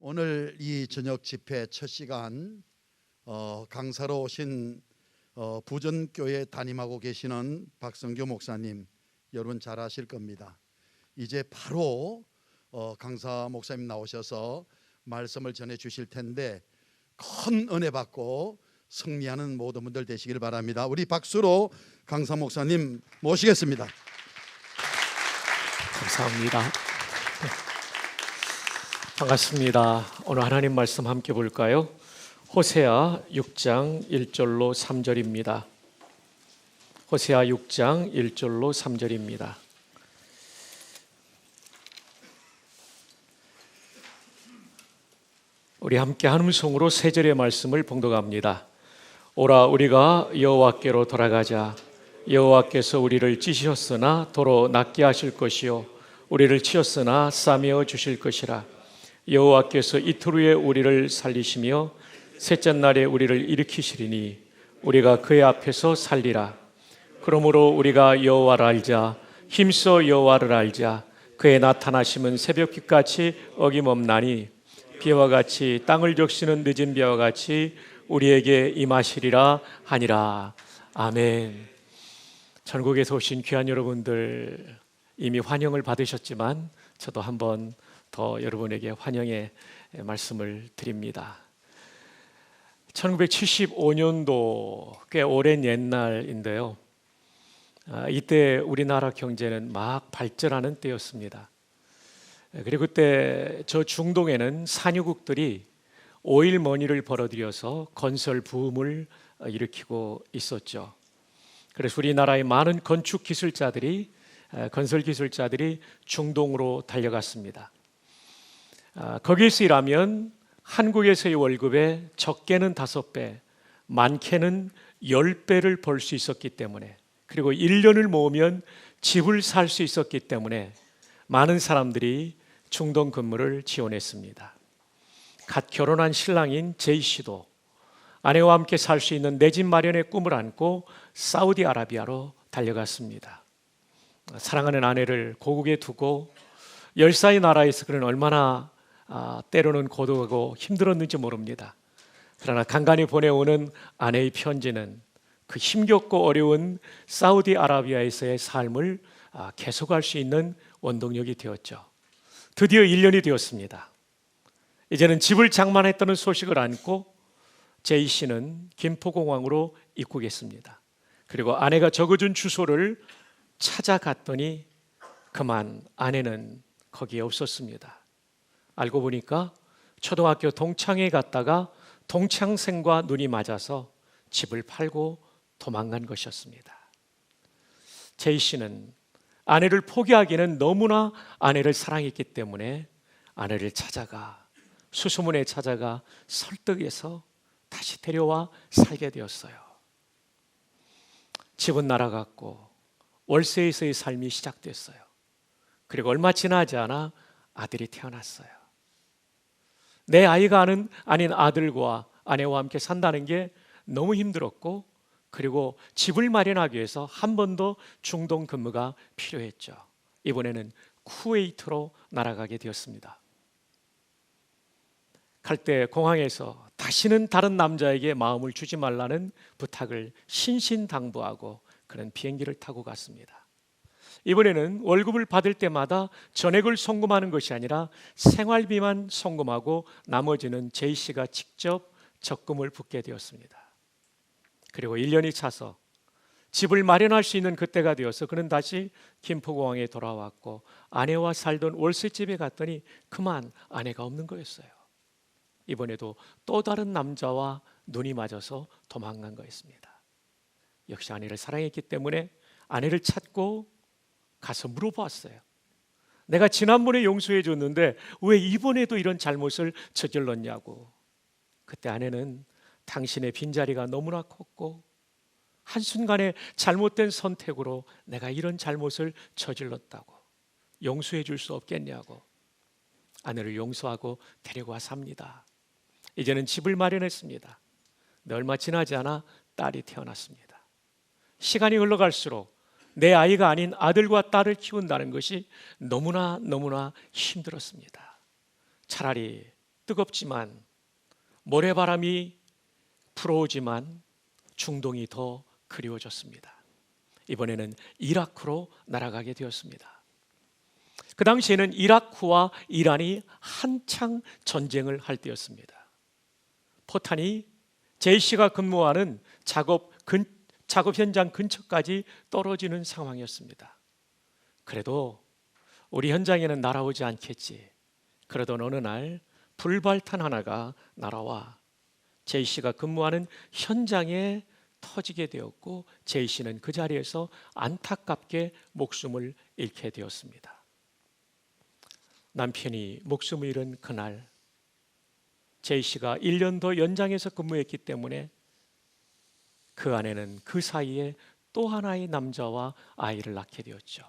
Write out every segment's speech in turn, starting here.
오늘 이 저녁 집회 첫 시간 강사로 오신 부전교회 담임하고 계시는 박성규 목사님, 여러분 잘 아실 겁니다. 이제 바로 강사 목사님 나오셔서 말씀을 전해 주실 텐데 큰 은혜 받고 승리하는 모든 분들 되시길 바랍니다. 우리 박수로 강사 목사님 모시겠습니다. 감사합니다. 반갑습니다. 오늘 하나님 말씀 함께 볼까요? 호세아 6장 1절로 3절입니다. 호세아 6장 1절로 3절입니다. 우리 함께 한 음성으로 세 절의 말씀을 봉독합니다. 오라 우리가 여호와께로 돌아가자. 여호와께서 우리를 찌셨으나 도로 낫게 하실 것이요 우리를 치었으나 싸매어 주실 것이라. 여호와께서 이틀 후에 우리를 살리시며 셋째 날에 우리를 일으키시리니 우리가 그의 앞에서 살리라. 그러므로 우리가 여호와를 알자. 힘써 여호와를 알자. 그의 나타나심은 새벽빛같이 어김없나니 비와 같이 땅을 적시는 늦은 비와 같이 우리에게 임하시리라 하니라. 아멘. 전국에서 오신 귀한 여러분들 이미 환영을 받으셨지만 저도 한번 더 여러분에게 환영의 말씀을 드립니다. 1975년도 꽤 오랜 옛날인데요. 이때 우리나라 경제는 막 발전하는 때였습니다. 그리고 그때 저 중동에는 산유국들이 오일머니를 벌어들여서 건설 붐을 일으키고 있었죠. 그래서 우리나라의 많은 건축 기술자들이 건설 기술자들이 중동으로 달려갔습니다. 거기에서 일하면 한국에서의 월급의 적게는 5배, 많게는 10배를 벌 수 있었기 때문에, 그리고 1년을 모으면 집을 살 수 있었기 때문에 많은 사람들이 중동 근무를 지원했습니다. 갓 결혼한 신랑인 제이 씨도 아내와 함께 살 수 있는 내 집 마련의 꿈을 안고 사우디아라비아로 달려갔습니다. 사랑하는 아내를 고국에 두고 열사의 나라에서 그는 얼마나 때로는 고독하고 힘들었는지 모릅니다. 그러나 간간히 보내오는 아내의 편지는 그 힘겹고 어려운 사우디아라비아에서의 삶을 계속할 수 있는 원동력이 되었죠. 드디어 1년이 되었습니다. 이제는 집을 장만했다는 소식을 안고 제이 씨는 김포공항으로 입국했습니다. 그리고 아내가 적어준 주소를 찾아갔더니 그만 아내는 거기에 없었습니다. 알고 보니까 초등학교 동창회에 갔다가 동창생과 눈이 맞아서 집을 팔고 도망간 것이었습니다. 제이 씨는 아내를 포기하기는 너무나 아내를 사랑했기 때문에 아내를 찾아가 수소문에 찾아가 설득해서 다시 데려와 살게 되었어요. 집은 날아갔고 월세에서의 삶이 시작됐어요. 그리고 얼마 지나지 않아 아들이 태어났어요. 내 아이가 아닌 아들과 아내와 함께 산다는 게 너무 힘들었고, 그리고 집을 마련하기 위해서 한 번 더 중동 근무가 필요했죠. 이번에는 쿠웨이트로 날아가게 되었습니다. 갈 때 공항에서 다시는 다른 남자에게 마음을 주지 말라는 부탁을 신신당부하고 그런 비행기를 타고 갔습니다. 이번에는 월급을 받을 때마다 전액을 송금하는 것이 아니라 생활비만 송금하고 나머지는 제이 씨가 직접 적금을 붓게 되었습니다. 그리고 1년이 차서 집을 마련할 수 있는 그때가 되어서 그는 다시 김포공항에 돌아왔고 아내와 살던 월세집에 갔더니 그만 아내가 없는 거였어요. 이번에도 또 다른 남자와 눈이 맞아서 도망간 거였습니다. 역시 아내를 사랑했기 때문에 아내를 찾고 가서 물어보았어요. 내가 지난번에 용서해 줬는데 왜 이번에도 이런 잘못을 저질렀냐고. 그때 아내는 당신의 빈자리가 너무나 컸고 한순간에 잘못된 선택으로 내가 이런 잘못을 저질렀다고, 용서해 줄 수 없겠냐고 아내를 용서하고 데리고 와 삽니다. 이제는 집을 마련했습니다. 근데 얼마 지나지 않아 딸이 태어났습니다. 시간이 흘러갈수록 내 아이가 아닌 아들과 딸을 키운다는 것이 너무나 힘들었습니다. 차라리 뜨겁지만 모래바람이 불어오지만 중동이 더 그리워졌습니다. 이번에는 이라크로 날아가게 되었습니다. 그 당시에는 이라크와 이란이 한창 전쟁을 할 때였습니다. 포탄이 제이씨가 근무하는 작업 현장 근처까지 떨어지는 상황이었습니다. 그래도 우리 현장에는 날아오지 않겠지. 그러던 어느 날 불발탄 하나가 날아와 제이씨가 근무하는 현장에 터지게 되었고 제이씨는 그 자리에서 안타깝게 목숨을 잃게 되었습니다. 남편이 목숨을 잃은 그날 제이씨가 1년 더 연장해서 근무했기 때문에 그 아내는 그 사이에 또 하나의 남자와 아이를 낳게 되었죠.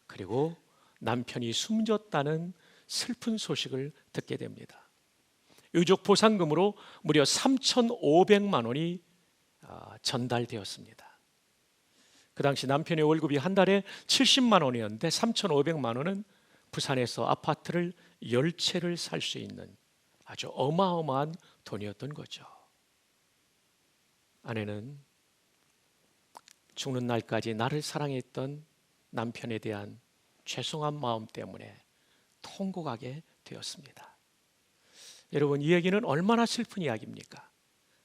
그리고 남편이 숨졌다는 슬픈 소식을 듣게 됩니다. 유족 보상금으로 무려 3,500만 원이 전달되었습니다. 그 당시 남편의 월급이 한 달에 70만 원이었는데 3,500만 원은 부산에서 아파트를 10채를 살 수 있는 아주 어마어마한 돈이었던 거죠. 아내는 죽는 날까지 나를 사랑했던 남편에 대한 죄송한 마음 때문에 통곡하게 되었습니다. 여러분, 이 얘기는 얼마나 슬픈 이야기입니까?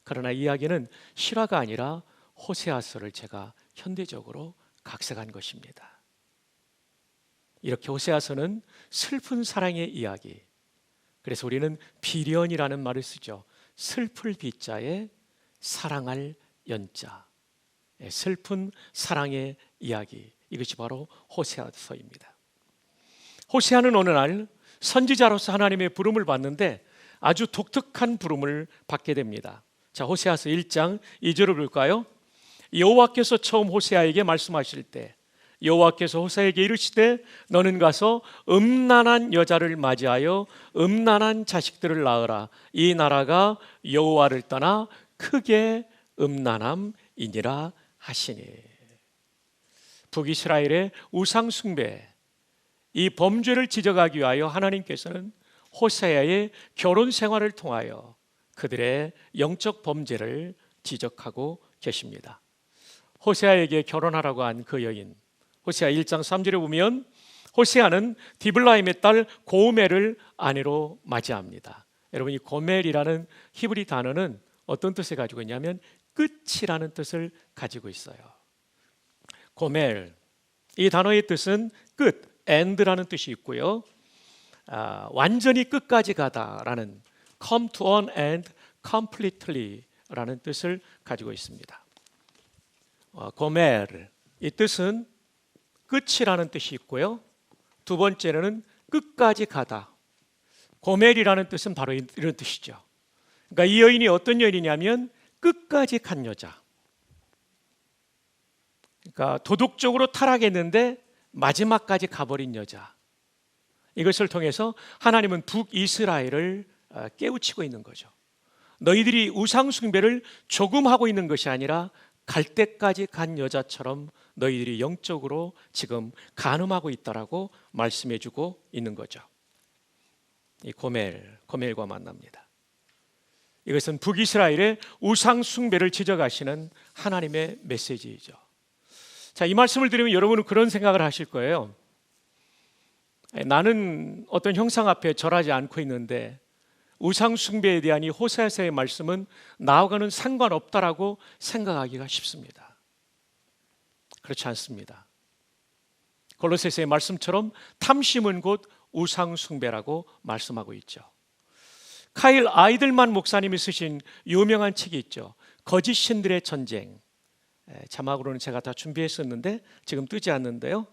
그러나 이 이야기는 실화가 아니라 호세아서를 제가 현대적으로 각색한 것입니다. 이렇게 호세아서는 슬픈 사랑의 이야기, 그래서 우리는 비련이라는 말을 쓰죠. 슬플 비자에 사랑할 연자, 슬픈 사랑의 이야기, 이것이 바로 호세아서입니다. 호세아는 어느 날 선지자로서 하나님의 부름을 받는데 아주 독특한 부름을 받게 됩니다. 자, 호세아서 1장 2절을 볼까요? 여호와께서 처음 호세아에게 말씀하실 때 여호와께서 호세아에게 이르시되 너는 가서 음란한 여자를 맞이하여 음란한 자식들을 낳으라. 이 나라가 여호와를 떠나 크게 음란함이니라 하시니. 북이스라엘의 우상 숭배, 이 범죄를 지적하기 위하여 하나님께서는 호세아의 결혼 생활을 통하여 그들의 영적 범죄를 지적하고 계십니다. 호세아에게 결혼하라고 한 그 여인, 호세아 1장 3절에 보면 호세아는 디블라임의 딸 고멜을 아내로 맞이합니다. 여러분, 이 고멜이라는 히브리 단어는 어떤 뜻을 가지고 있냐면 끝이라는 뜻을 가지고 있어요. 고멜, 이 단어의 뜻은 끝, end라는 뜻이 있고요. 완전히 끝까지 가다라는 come to an end completely라는 뜻을 가지고 있습니다. 고멜, 이 뜻은 끝이라는 뜻이 있고요. 두 번째는 끝까지 가다. 고멜이라는 뜻은 바로 이런 뜻이죠. 그러니까 이 여인이 어떤 여인이냐면 끝까지 간 여자. 그러니까 도덕적으로 타락했는데 마지막까지 가버린 여자. 이것을 통해서 하나님은 북이스라엘을 깨우치고 있는 거죠. 너희들이 우상 숭배를 조금 하고 있는 것이 아니라 갈 때까지 간 여자처럼 너희들이 영적으로 지금 간음하고 있다라고 말씀해주고 있는 거죠. 이 고멜과 만납니다. 이것은 북이스라엘의 우상 숭배를 지적하시는 하나님의 메시지이죠. 자, 이 말씀을 드리면 여러분은 그런 생각을 하실 거예요. 나는 어떤 형상 앞에 절하지 않고 있는데 우상 숭배에 대한 이 호세아서의 말씀은 나하고는 상관없다라고 생각하기가 쉽습니다. 그렇지 않습니다. 골로새서의 말씀처럼 탐심은 곧 우상 숭배라고 말씀하고 있죠. 카일 아이들만 목사님이 쓰신 유명한 책이 있죠. 거짓 신들의 전쟁. 자막으로는 제가 다 준비했었는데 지금 뜨지 않는데요.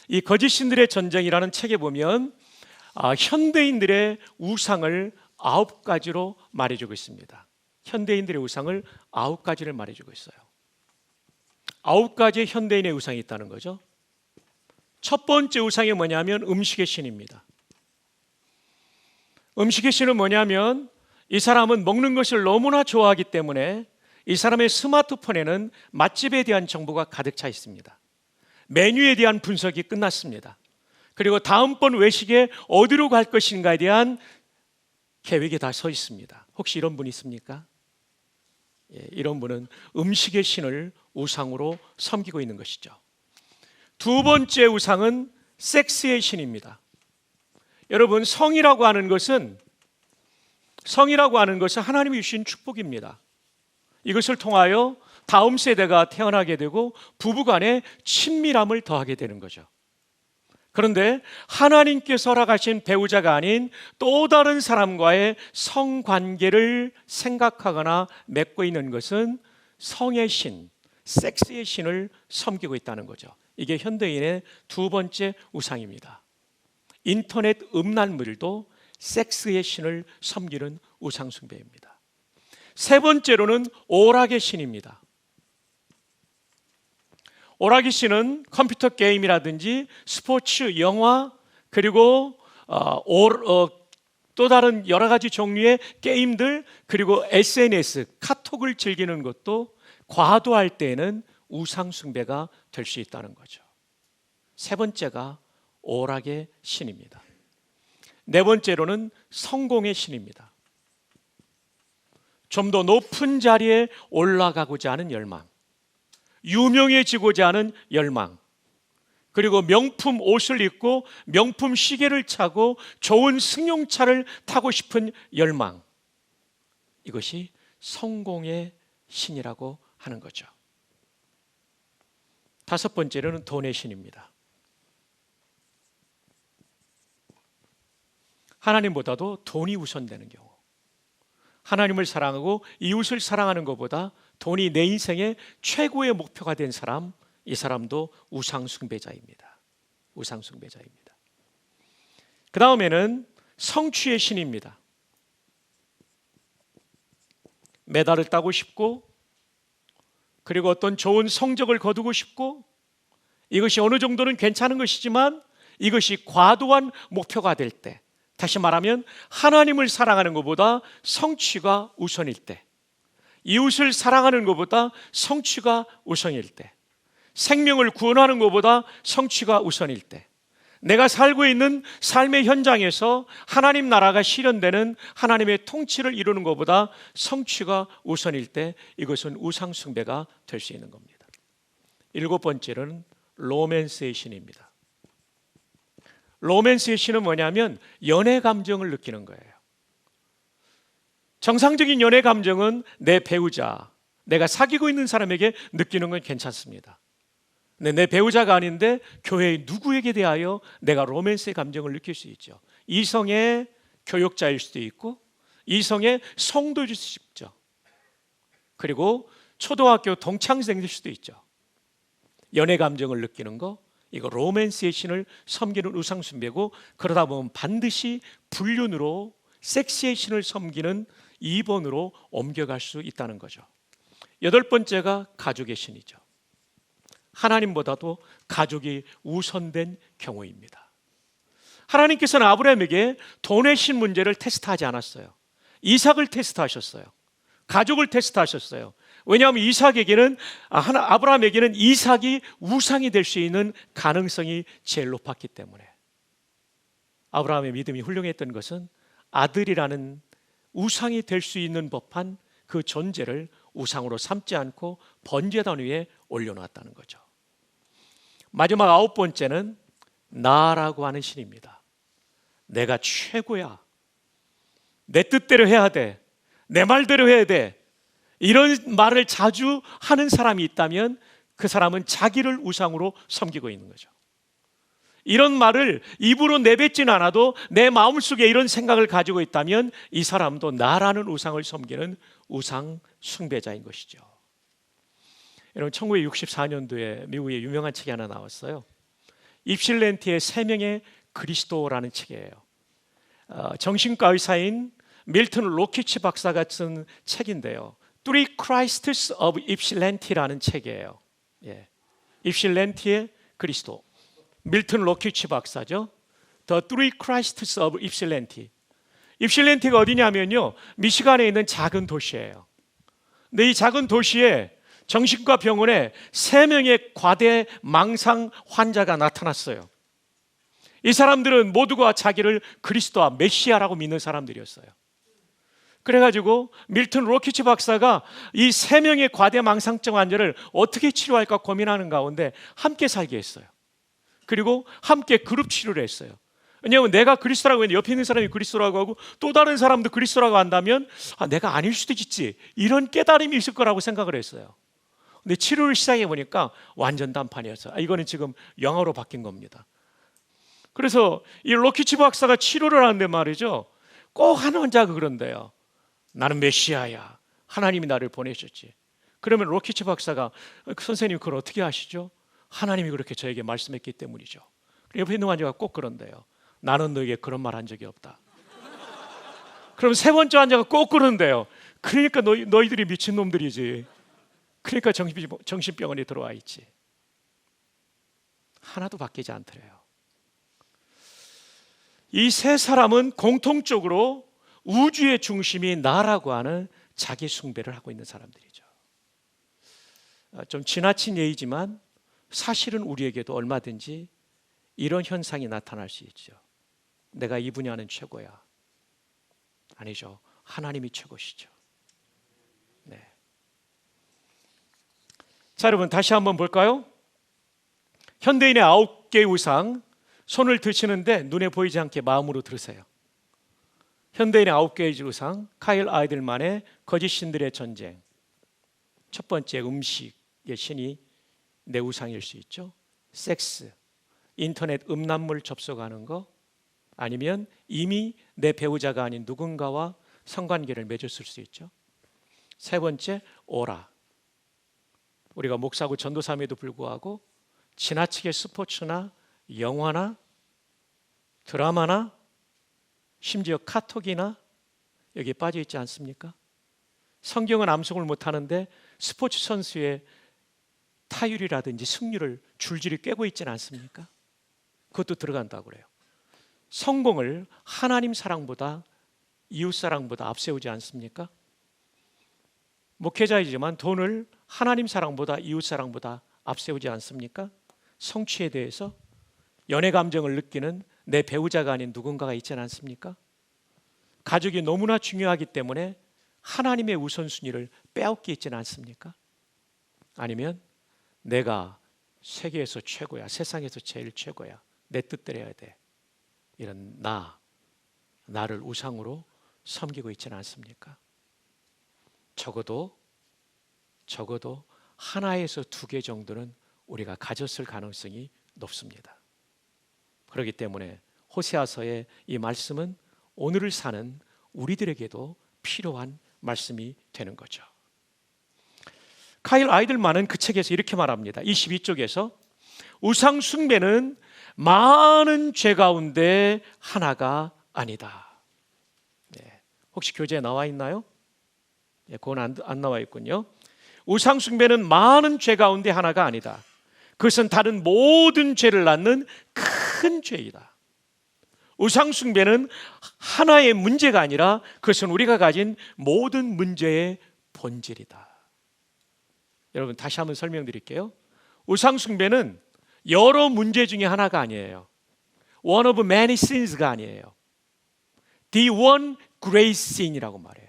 이 거짓 신들의 전쟁이라는 책에 보면 현대인들의 우상을 9가지로 말해주고 있습니다. 현대인들의 우상을 9가지를 말해주고 있어요. 9가지의 현대인의 우상이 있다는 거죠. 첫 번째 우상이 뭐냐면 음식의 신입니다. 음식의 신은 뭐냐면 이 사람은 먹는 것을 너무나 좋아하기 때문에 이 사람의 스마트폰에는 맛집에 대한 정보가 가득 차 있습니다. 메뉴에 대한 분석이 끝났습니다. 그리고 다음번 외식에 어디로 갈 것인가에 대한 계획이 다 서 있습니다. 혹시 이런 분 있습니까? 예, 이런 분은 음식의 신을 우상으로 섬기고 있는 것이죠. 두 번째 우상은 섹스의 신입니다. 여러분, 성이라고 하는 것은 하나님이 주신 축복입니다. 이것을 통하여 다음 세대가 태어나게 되고 부부간에 친밀함을 더하게 되는 거죠. 그런데 하나님께서 허락하신 배우자가 아닌 또 다른 사람과의 성관계를 생각하거나 맺고 있는 것은 성의 신, 섹스의 신을 섬기고 있다는 거죠. 이게 현대인의 두 번째 우상입니다. 인터넷 음란물도 섹스의 신을 섬기는 우상 숭배입니다. 세 번째로는 오락의 신입니다. 오락의 신은 컴퓨터 게임이라든지 스포츠, 영화, 그리고 또 다른 여러 가지 종류의 게임들, 그리고 SNS, 카톡을 즐기는 것도 과도할 때에는 우상 숭배가 될 수 있다는 거죠. 세 번째가 오락의 신입니다. 네 번째로는 성공의 신입니다. 좀 더 높은 자리에 올라가고자 하는 열망, 유명해지고자 하는 열망, 그리고 명품 옷을 입고 명품 시계를 차고 좋은 승용차를 타고 싶은 열망, 이것이 성공의 신이라고 하는 거죠. 다섯 번째로는 돈의 신입니다. 하나님보다도 돈이 우선되는 경우, 하나님을 사랑하고 이웃을 사랑하는 것보다 돈이 내 인생의 최고의 목표가 된 사람, 이 사람도 우상 숭배자입니다. 우상 숭배자입니다. 그 다음에는 성취의 신입니다. 메달을 따고 싶고, 그리고 어떤 좋은 성적을 거두고 싶고, 이것이 어느 정도는 괜찮은 것이지만 이것이 과도한 목표가 될 때, 다시 말하면 하나님을 사랑하는 것보다 성취가 우선일 때, 이웃을 사랑하는 것보다 성취가 우선일 때, 생명을 구원하는 것보다 성취가 우선일 때, 내가 살고 있는 삶의 현장에서 하나님 나라가 실현되는 하나님의 통치를 이루는 것보다 성취가 우선일 때, 이것은 우상 숭배가 될 수 있는 겁니다. 일곱 번째는 로맨스의 신입니다. 로맨스의 신은 뭐냐면 연애 감정을 느끼는 거예요. 정상적인 연애 감정은 내 배우자, 내가 사귀고 있는 사람에게 느끼는 건 괜찮습니다. 근데 내 배우자가 아닌데 교회의 누구에게 대하여 내가 로맨스의 감정을 느낄 수 있죠. 이성의 교역자일 수도 있고, 이성의 성도일 수도 있죠. 그리고 초등학교 동창생일 수도 있죠. 연애 감정을 느끼는 거, 이거 로맨스의 신을 섬기는 우상 숭배고, 그러다 보면 반드시 불륜으로 섹스의 신을 섬기는 2번으로 옮겨갈 수 있다는 거죠. 여덟 번째가 가족의 신이죠. 하나님보다도 가족이 우선된 경우입니다. 하나님께서는 아브라함에게 돈의 신 문제를 테스트하지 않았어요. 이삭을 테스트하셨어요. 가족을 테스트하셨어요. 왜냐하면 아브라함에게는 이삭이 우상이 될 수 있는 가능성이 제일 높았기 때문에. 아브라함의 믿음이 훌륭했던 것은 아들이라는 우상이 될 수 있는 법한 그 존재를 우상으로 삼지 않고 번제단 위에 올려놨다는 거죠. 마지막 아홉 번째는 나라고 하는 신입니다. 내가 최고야, 내 뜻대로 해야 돼, 내 말대로 해야 돼, 이런 말을 자주 하는 사람이 있다면 그 사람은 자기를 우상으로 섬기고 있는 거죠. 이런 말을 입으로 내뱉지는 않아도 내 마음속에 이런 생각을 가지고 있다면 이 사람도 나라는 우상을 섬기는 우상 숭배자인 것이죠. 여러분, 1964년도에 미국의 유명한 책이 하나 나왔어요. 입실렌티의 세 명의 그리스도라는 책이에요. 정신과 의사인 밀턴 로키치 박사가 쓴 책인데요. Three Christs of Ypsilanti라는 책이에요. 예. 입실렌티의 그리스도, 밀턴 로키치 박사죠. The Three Christs of Ypsilanti. 입실렌티가 어디냐면요, 미시간에 있는 작은 도시예요. 근데 이 작은 도시에 정신과 병원에 3명의 과대 망상 환자가 나타났어요. 이 사람들은 모두가 자기를 그리스도와 메시아라고 믿는 사람들이었어요. 그래가지고 밀턴 로키치 박사가 이 3명의 과대망상증 환자를 어떻게 치료할까 고민하는 가운데 함께 살게 했어요. 그리고 함께 그룹 치료를 했어요. 왜냐하면 내가 그리스도라고 했는데 옆에 있는 사람이 그리스도라고 하고 또 다른 사람도 그리스도라고 한다면 내가 아닐 수도 있지, 이런 깨달음이 있을 거라고 생각을 했어요. 근데 치료를 시작해 보니까 완전 단판이었어요. 이거는 지금 영어로 바뀐 겁니다. 그래서 이 로키치 박사가 치료를 하는데 말이죠, 꼭 한 환자가 그런데요, 나는 메시아야, 하나님이 나를 보내셨지. 그러면 로키치 박사가 선생님 그걸 어떻게 아시죠? 하나님이 그렇게 저에게 말씀했기 때문이죠. 옆에 있는 환자가 꼭 그런데요, 나는 너에게 그런 말 한 적이 없다. 그럼 3번째 환자가 꼭 그런데요, 그러니까 너희들이 미친놈들이지. 그러니까 정신병원에 들어와 있지. 하나도 바뀌지 않더래요. 이 3사람은 공통적으로 우주의 중심이 나라고 하는 자기 숭배를 하고 있는 사람들이죠. 좀 지나친 예이지만 사실은 우리에게도 얼마든지 이런 현상이 나타날 수 있죠. 내가 이 분야는 최고야. 아니죠. 하나님이 최고시죠. 네. 자, 여러분 다시 한번 볼까요? 현대인의 9개의 우상, 손을 드시는데 눈에 보이지 않게 마음으로 들으세요. 현대인의 9개의 우상, 카일 아이들만의 거짓 신들의 전쟁. 첫 번째, 음식의 신이 내 우상일 수 있죠. 섹스, 인터넷 음란물 접속하는 거, 아니면 이미 내 배우자가 아닌 누군가와 성관계를 맺었을 수 있죠. 세 번째, 오라. 우리가 목사고 전도사임에도 불구하고 지나치게 스포츠나 영화나 드라마나 심지어 카톡이나 여기에 빠져 있지 않습니까? 성경은 암송을 못하는데 스포츠 선수의 타율이라든지 승률을 줄줄이 깨고 있지는 않습니까? 그것도 들어간다고 그래요. 성공을 하나님 사랑보다 이웃 사랑보다 앞세우지 않습니까? 목회자이지만 돈을 하나님 사랑보다 이웃 사랑보다 앞세우지 않습니까? 성취에 대해서 연애 감정을 느끼는 내 배우자가 아닌 누군가가 있지 않습니까? 가족이 너무나 중요하기 때문에 하나님의 우선순위를 빼앗기 있지는 않습니까? 아니면 내가 세계에서 최고야, 세상에서 제일 최고야, 내 뜻대로 해야 돼, 이런 나를 우상으로 섬기고 있지는 않습니까? 적어도 하나에서 2개 정도는 우리가 가졌을 가능성이 높습니다. 그렇기 때문에 호세아서의 이 말씀은 오늘을 사는 우리들에게도 필요한 말씀이 되는 거죠. 카일 아이들만은 그 책에서 이렇게 말합니다. 22쪽에서 우상 숭배는 많은 죄 가운데 하나가 아니다. 네. 혹시 교재에 나와 있나요? 네, 그건 안 나와 있군요. 우상 숭배는 많은 죄 가운데 하나가 아니다. 그것은 다른 모든 죄를 낳는 큰 죄이다. 우상 숭배는 하나의 문제가 아니라 그것은 우리가 가진 모든 문제의 본질이다. 여러분 다시 한번 설명드릴게요. 우상 숭배는 여러 문제 중에 하나가 아니에요. One of many sins가 아니에요. The one great sin이라고 말해요.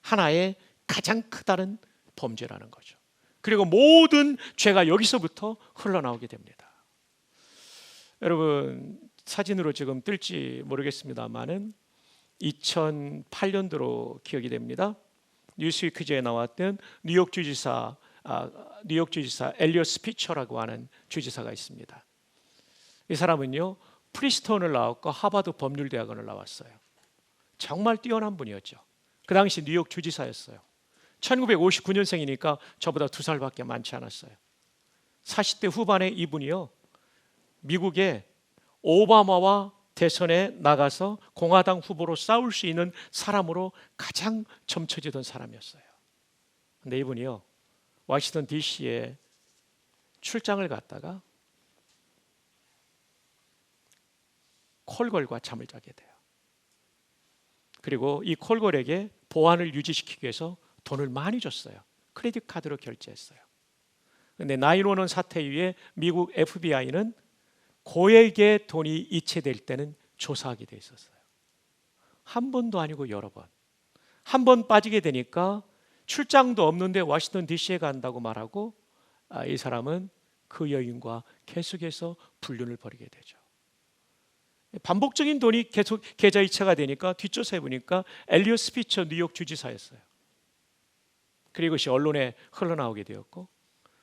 하나의 가장 크다는 범죄라는 거죠. 그리고 모든 죄가 여기서부터 흘러나오게 됩니다. 여러분 사진으로 지금 뜰지 모르겠습니다만은 2008년도로 기억이 됩니다. 뉴스위크지에 나왔던 뉴욕 주지사 엘리엇 스피처라고 하는 주지사가 있습니다. 이 사람은요 프리스톤을 나왔고 하버드 법률대학원을 나왔어요. 정말 뛰어난 분이었죠. 그 당시 뉴욕 주지사였어요. 1959년생이니까 저보다 2살밖에 많지 않았어요. 40대 후반에 이분이요 미국의 오바마와 대선에 나가서 공화당 후보로 싸울 수 있는 사람으로 가장 점쳐지던 사람이었어요. 근데 이분이요 워싱턴 DC에 출장을 갔다가 콜걸과 잠을 자게 돼요. 그리고 이 콜걸에게 보안을 유지시키기 위해서 돈을 많이 줬어요. 크레딧 카드로 결제했어요. 그런데 911 사태 이후에 미국 FBI는 고액의 돈이 이체될 때는 조사하게 돼 있었어요. 한 번도 아니고 여러 번. 한 번 빠지게 되니까 출장도 없는데 워싱턴 DC에 간다고 말하고 이 사람은 그 여인과 계속해서 불륜을 벌이게 되죠. 반복적인 돈이 계속 계좌이체가 되니까 뒷조사해 보니까 엘리엇 스피처 뉴욕 주지사였어요. 그리고 이것이 언론에 흘러나오게 되었고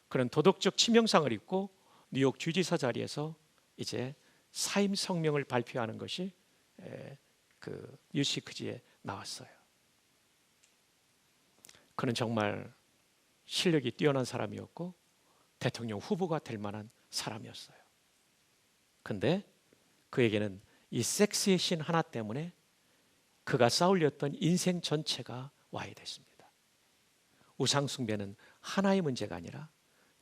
그런 도덕적 치명상을 입고 뉴욕 주지사 자리에서 이제 사임 성명을 발표하는 것이 그 뉴시크지에 나왔어요. 그는 정말 실력이 뛰어난 사람이었고 대통령 후보가 될 만한 사람이었어요. 근데 그에게는 이 섹스의 신 하나 때문에 그가 쌓으려던 인생 전체가 와야 됐습니다. 우상 숭배는 하나의 문제가 아니라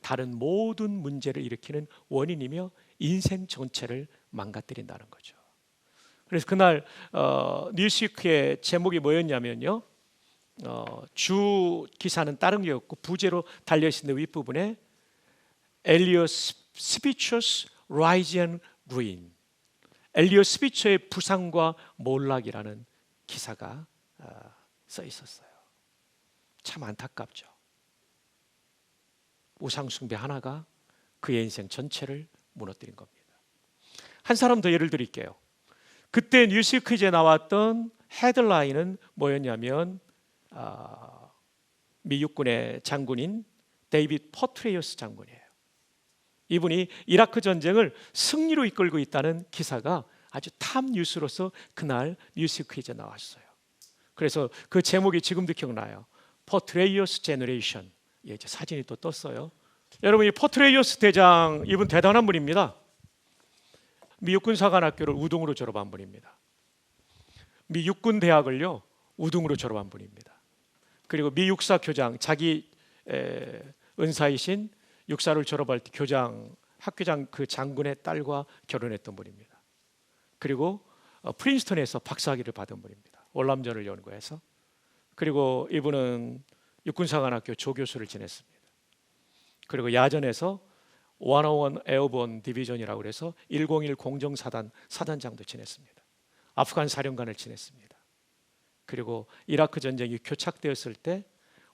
다른 모든 문제를 일으키는 원인이며 인생 전체를 망가뜨린다는 거죠. 그래서 그날 뉴스위크의 제목이 뭐였냐면요, 주 기사는 다른 게 없고 부제로 달려있는 윗부분에 엘리엇 스피처스 라이즈 앤 루인, 엘리엇 스피처의 부상과 몰락이라는 기사가 써 있었어요. 참 안타깝죠. 우상 숭배 하나가 그의 인생 전체를 무너뜨린 겁니다. 한 사람 더 예를 드릴게요. 그때 뉴스퀴즈에 나왔던 헤드라인은 뭐였냐면 미 육군의 장군인 데이비드 퍼트레이어스 장군이에요. 이분이 이라크 전쟁을 승리로 이끌고 있다는 기사가 아주 탑 뉴스로서 그날 뉴스퀴즈에 나왔어요. 그래서 그 제목이 지금도 기억나요. 퍼트레이어스 제너레이션. 예, 이제 사진이 또 떴어요. 여러분, 이 퍼트레이어스 대장, 이분 대단한 분입니다. 미 육군 사관학교를 우등으로 졸업한 분입니다. 미 육군 대학을요 우등으로 졸업한 분입니다. 그리고 미 육사 교장, 자기 은사이신 육사를 졸업할 때 교장, 학교장 그 장군의 딸과 결혼했던 분입니다. 그리고 프린스턴에서 박사학위를 받은 분입니다. 월남전을 연구해서. 그리고 이분은 육군사관학교 조교수를 지냈습니다. 그리고 야전에서 101 에어본 디비전이라고 해서 101 공정사단 사단장도 지냈습니다. 아프간 사령관을 지냈습니다. 그리고 이라크 전쟁이 교착되었을 때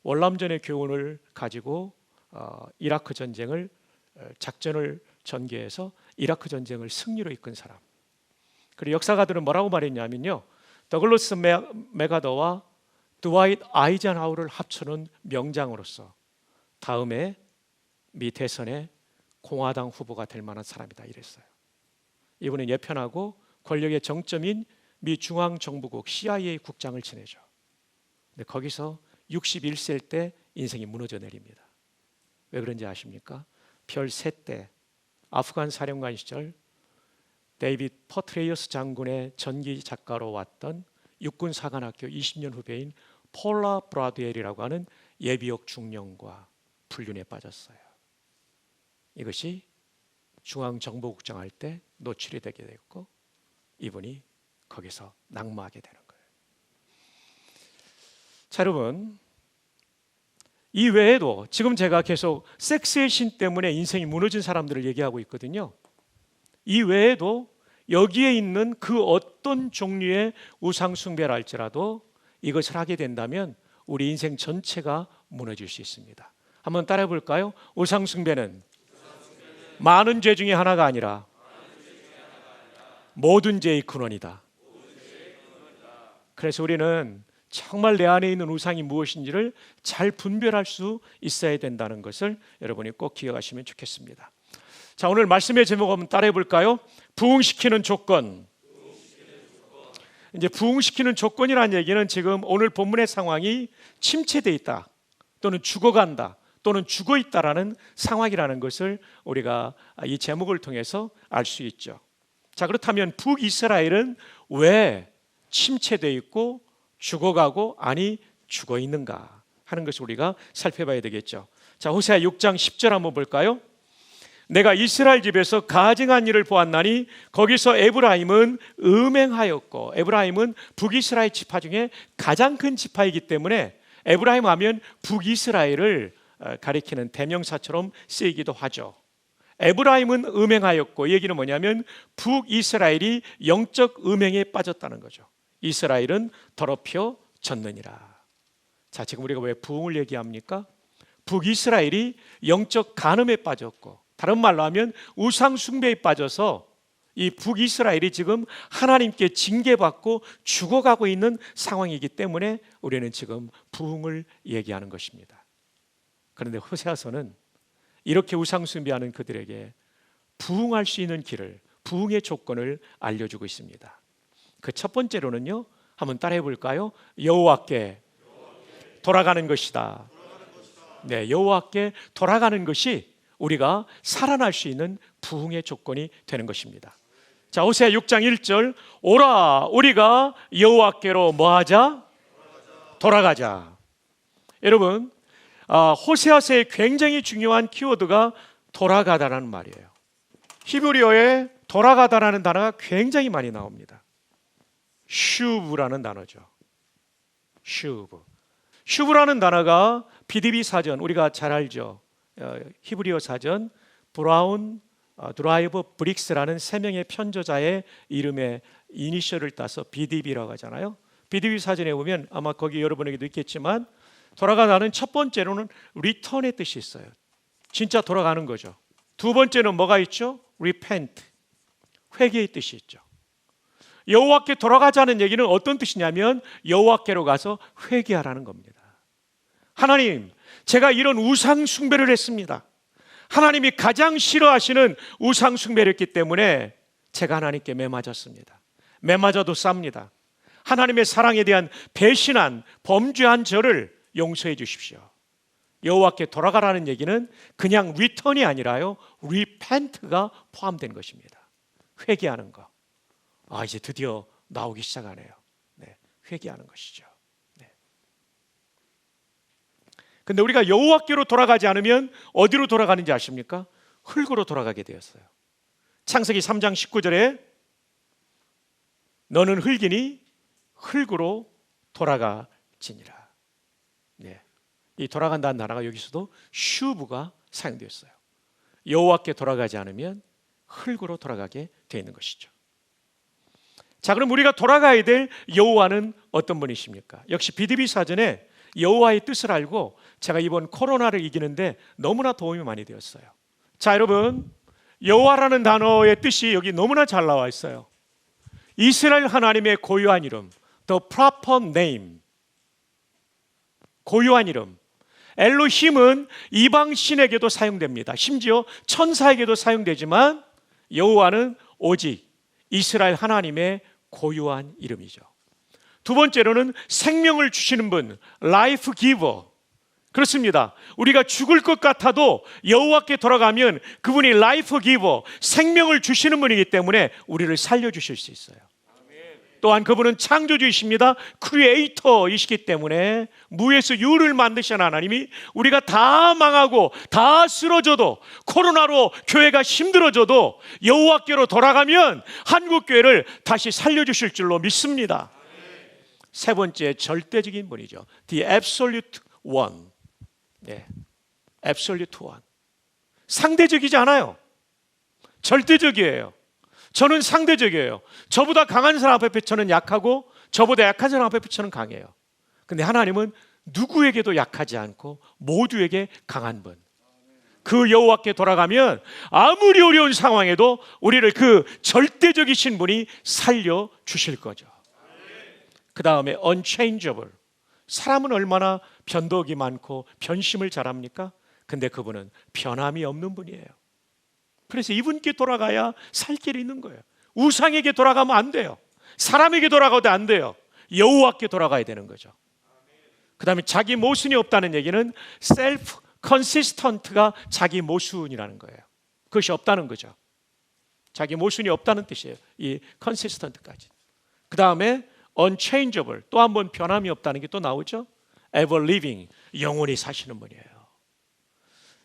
월남전의 교훈을 가지고 이라크 전쟁을 작전을 전개해서 이라크 전쟁을 승리로 이끈 사람. 그리고 역사가들은 뭐라고 말했냐면요, 더글러스 메가더와 드와이트 아이젠하워를 합쳐놓은 명장으로서 다음에 미 대선에 공화당 후보가 될 만한 사람이다 이랬어요. 이분은 예편하고 권력의 정점인 미 중앙정부국 CIA 국장을 지내죠. 근데 거기서 61세일 때 인생이 무너져 내립니다. 왜 그런지 아십니까? 별 셋 때 아프간 사령관 시절 데이비드 퍼트레이어스 장군의 전기 작가로 왔던 육군사관학교 20년 후배인 폴라 브라드웰이라고 하는 예비역 중령과 불륜에 빠졌어요. 이것이 중앙정보국장 할 때 노출이 되게 됐고 이분이 거기서 낙마하게 되는 거예요. 자, 여러분, 이 외에도 지금 제가 계속 섹스의 신 때문에 인생이 무너진 사람들을 얘기하고 있거든요. 이 외에도 여기에 있는 그 어떤 종류의 우상 숭배를 할지라도 이것을 하게 된다면 우리 인생 전체가 무너질 수 있습니다. 한번 따라해 볼까요? 우상 숭배는 많은 죄 중에 하나가 아니라 모든 죄의 근원이다. 그래서 우리는 정말 내 안에 있는 우상이 무엇인지를 잘 분별할 수 있어야 된다는 것을 여러분이 꼭 기억하시면 좋겠습니다. 자, 오늘 말씀의 제목 한번 따라해 볼까요? 부흥시키는 조건. 이제 부흥시키는 조건이라는 얘기는 지금 오늘 본문의 상황이 침체되어 있다, 또는 죽어간다, 또는 죽어 있다라는 상황이라는 것을 우리가 이 제목을 통해서 알 수 있죠. 자, 그렇다면 북이스라엘은 왜 침체되어 있고 죽어가고 아니 죽어 있는가 하는 것을 우리가 살펴봐야 되겠죠. 자, 호세아 6장 10절 한번 볼까요? 내가 이스라엘 집에서 가증한 일을 보았나니 거기서 에브라임은 음행하였고, 에브라임은 북이스라엘 지파 중에 가장 큰 지파이기 때문에 에브라임 하면 북이스라엘을 가리키는 대명사처럼 쓰이기도 하죠. 에브라임은 음행하였고, 이 얘기는 뭐냐면 북이스라엘이 영적 음행에 빠졌다는 거죠. 이스라엘은 더럽혀 졌느니라. 자, 지금 우리가 왜 부흥을 얘기합니까? 북이스라엘이 영적 간음에 빠졌고, 다른 말로 하면 우상 숭배에 빠져서 이 북이스라엘이 지금 하나님께 징계받고 죽어가고 있는 상황이기 때문에 우리는 지금 부흥을 얘기하는 것입니다. 그런데 호세아서는 이렇게 우상 숭배하는 그들에게 부흥할 수 있는 길을, 부흥의 조건을 알려주고 있습니다. 그 첫 번째로는요, 한번 따라해 볼까요? 여호와께 돌아가는 것이다. 네, 여호와께 돌아가는 것이 우리가 살아날 수 있는 부흥의 조건이 되는 것입니다. 자, 호세아 6장 1절, 오라 우리가 여호와께로 뭐하자? 돌아가자. 여러분, 호세아서의 굉장히 중요한 키워드가 돌아가다라는 말이에요. 히브리어에 돌아가다라는 단어가 굉장히 많이 나옵니다. 슈브라는 단어죠. 슈브라는 단어가 BDB 사전, 우리가 잘 알죠. 히브리어 사전 브라운 드라이버 브릭스라는 세 명의 편저자의 이름의 이니셜을 따서 BDB라고 하잖아요. BDB 사전에 보면 아마 거기 여러분에게도 있겠지만 돌아가다는 첫 번째로는 return의 뜻이 있어요. 진짜 돌아가는 거죠. 두 번째는 뭐가 있죠? repent, 회개의 뜻이 있죠. 여호와께 돌아가자는 얘기는 어떤 뜻이냐면 여호와께로 가서 회개하라는 겁니다. 하나님, 제가 이런 우상 숭배를 했습니다. 하나님이 가장 싫어하시는 우상 숭배를 했기 때문에 제가 하나님께 매맞았습니다. 매맞아도 쌉니다. 하나님의 사랑에 대한 배신한 범죄한 저를 용서해 주십시오. 여호와께 돌아가라는 얘기는 그냥 return이 아니라요, repent가 포함된 것입니다. 회개하는 거. 이제 드디어 나오기 시작하네요. 네, 회개하는 것이죠. 네. 근데 우리가 여호와께로 돌아가지 않으면 어디로 돌아가는지 아십니까? 흙으로 돌아가게 되었어요. 창세기 3장 19절에 너는 흙이니 흙으로 돌아가지니라. 네. 이 돌아간다는 단어가 여기서도 슈브가 사용되었어요. 여호와께 돌아가지 않으면 흙으로 돌아가게 되어 있는 것이죠. 자, 그럼 우리가 돌아가야 될 여호와는 어떤 분이십니까? 역시 BDB 사전에 여호와의 뜻을 알고 제가 이번 코로나를 이기는데 너무나 도움이 많이 되었어요. 자, 여러분, 여호와라는 단어의 뜻이 여기 너무나 잘 나와 있어요. 이스라엘 하나님의 고유한 이름, the proper name, 고유한 이름. 엘로힘은 이방 신에게도 사용됩니다. 심지어 천사에게도 사용되지만 여호와는 오직 이스라엘 하나님의 고유한 이름이죠. 두 번째로는 생명을 주시는 분, 라이프 기버. 그렇습니다. 우리가 죽을 것 같아도 여호와께 돌아가면 그분이 라이프 기버, 생명을 주시는 분이기 때문에 우리를 살려주실 수 있어요. 또한 그분은 창조주이십니다. 크리에이터이시기 때문에 무에서 유를 만드신 하나님이 우리가 다 망하고 다 쓰러져도, 코로나로 교회가 힘들어져도 여호와께로 돌아가면 한국교회를 다시 살려주실 줄로 믿습니다. 세 번째, 절대적인 분이죠. The absolute one. 네, absolute one. 상대적이지 않아요. 절대적이에요. 저는 상대적이에요. 저보다 강한 사람 앞에 저는 약하고 저보다 약한 사람 앞에 저는 강해요. 근데 하나님은 누구에게도 약하지 않고 모두에게 강한 분. 그 여호와께 돌아가면 아무리 어려운 상황에도 우리를 그 절대적이신 분이 살려주실 거죠. 그 다음에 unchangeable. 사람은 얼마나 변덕이 많고 변심을 잘합니까? 근데 그분은 변함이 없는 분이에요. 그래서 이분께 돌아가야 살 길이 있는 거예요. 우상에게 돌아가면 안 돼요. 사람에게 돌아가도 안 돼요. 여호와께 돌아가야 되는 거죠. 그 다음에 자기 모순이 없다는 얘기는 self consistent가 자기 모순이라는 거예요. 그것이 없다는 거죠. 자기 모순이 없다는 뜻이에요. 이 consistent까지. 그 다음에 unchangeable, 또 한 번 변함이 없다는 게 또 나오죠. ever living, 영원히 사시는 분이에요.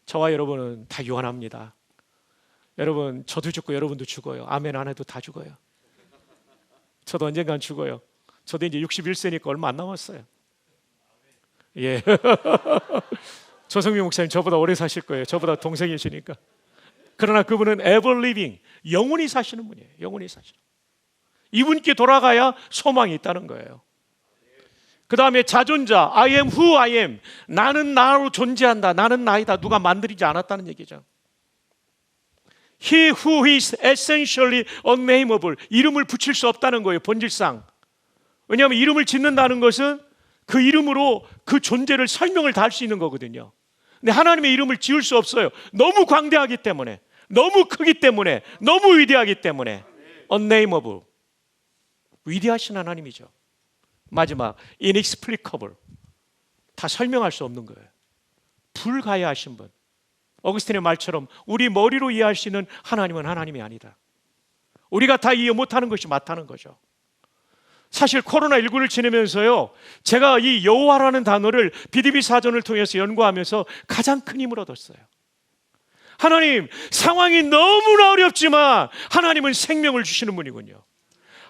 저와 여러분은 다 유한합니다. 여러분, 저도 죽고 여러분도 죽어요. 아멘 안 해도 다 죽어요. 저도 언젠간 죽어요. 저도 이제 61세니까 얼마 안 남았어요. 예. 조성민 목사님 저보다 오래 사실 거예요. 저보다 동생이시니까. 그러나 그분은 ever living, 영원히 사시는 분이에요. 영원히 사시는. 이분께 돌아가야 소망이 있다는 거예요. 그 다음에 자존자, I am who I am. 나는 나로 존재한다. 나는 나이다. 누가 만들지 않았다는 얘기죠. He who is essentially unnameable. 이름을 붙일 수 없다는 거예요, 본질상. 왜냐하면 이름을 짓는다는 것은 그 이름으로 그 존재를 설명을 다 할 수 있는 거거든요. 근데 하나님의 이름을 지을 수 없어요. 너무 광대하기 때문에, 너무 크기 때문에, 너무 위대하기 때문에. unnameable. 위대하신 하나님이죠. 마지막, inexplicable. 다 설명할 수 없는 거예요. 불가야하신 분. 어거스틴의 말처럼 우리 머리로 이해할 수 있는 하나님은 하나님이 아니다. 우리가 다 이해 못하는 것이 맞다는 거죠. 사실 코로나19를 지내면서요, 제가 이 여호와라는 단어를 BDB 사전을 통해서 연구하면서 가장 큰 힘을 얻었어요. 하나님, 상황이 너무나 어렵지만 하나님은 생명을 주시는 분이군요.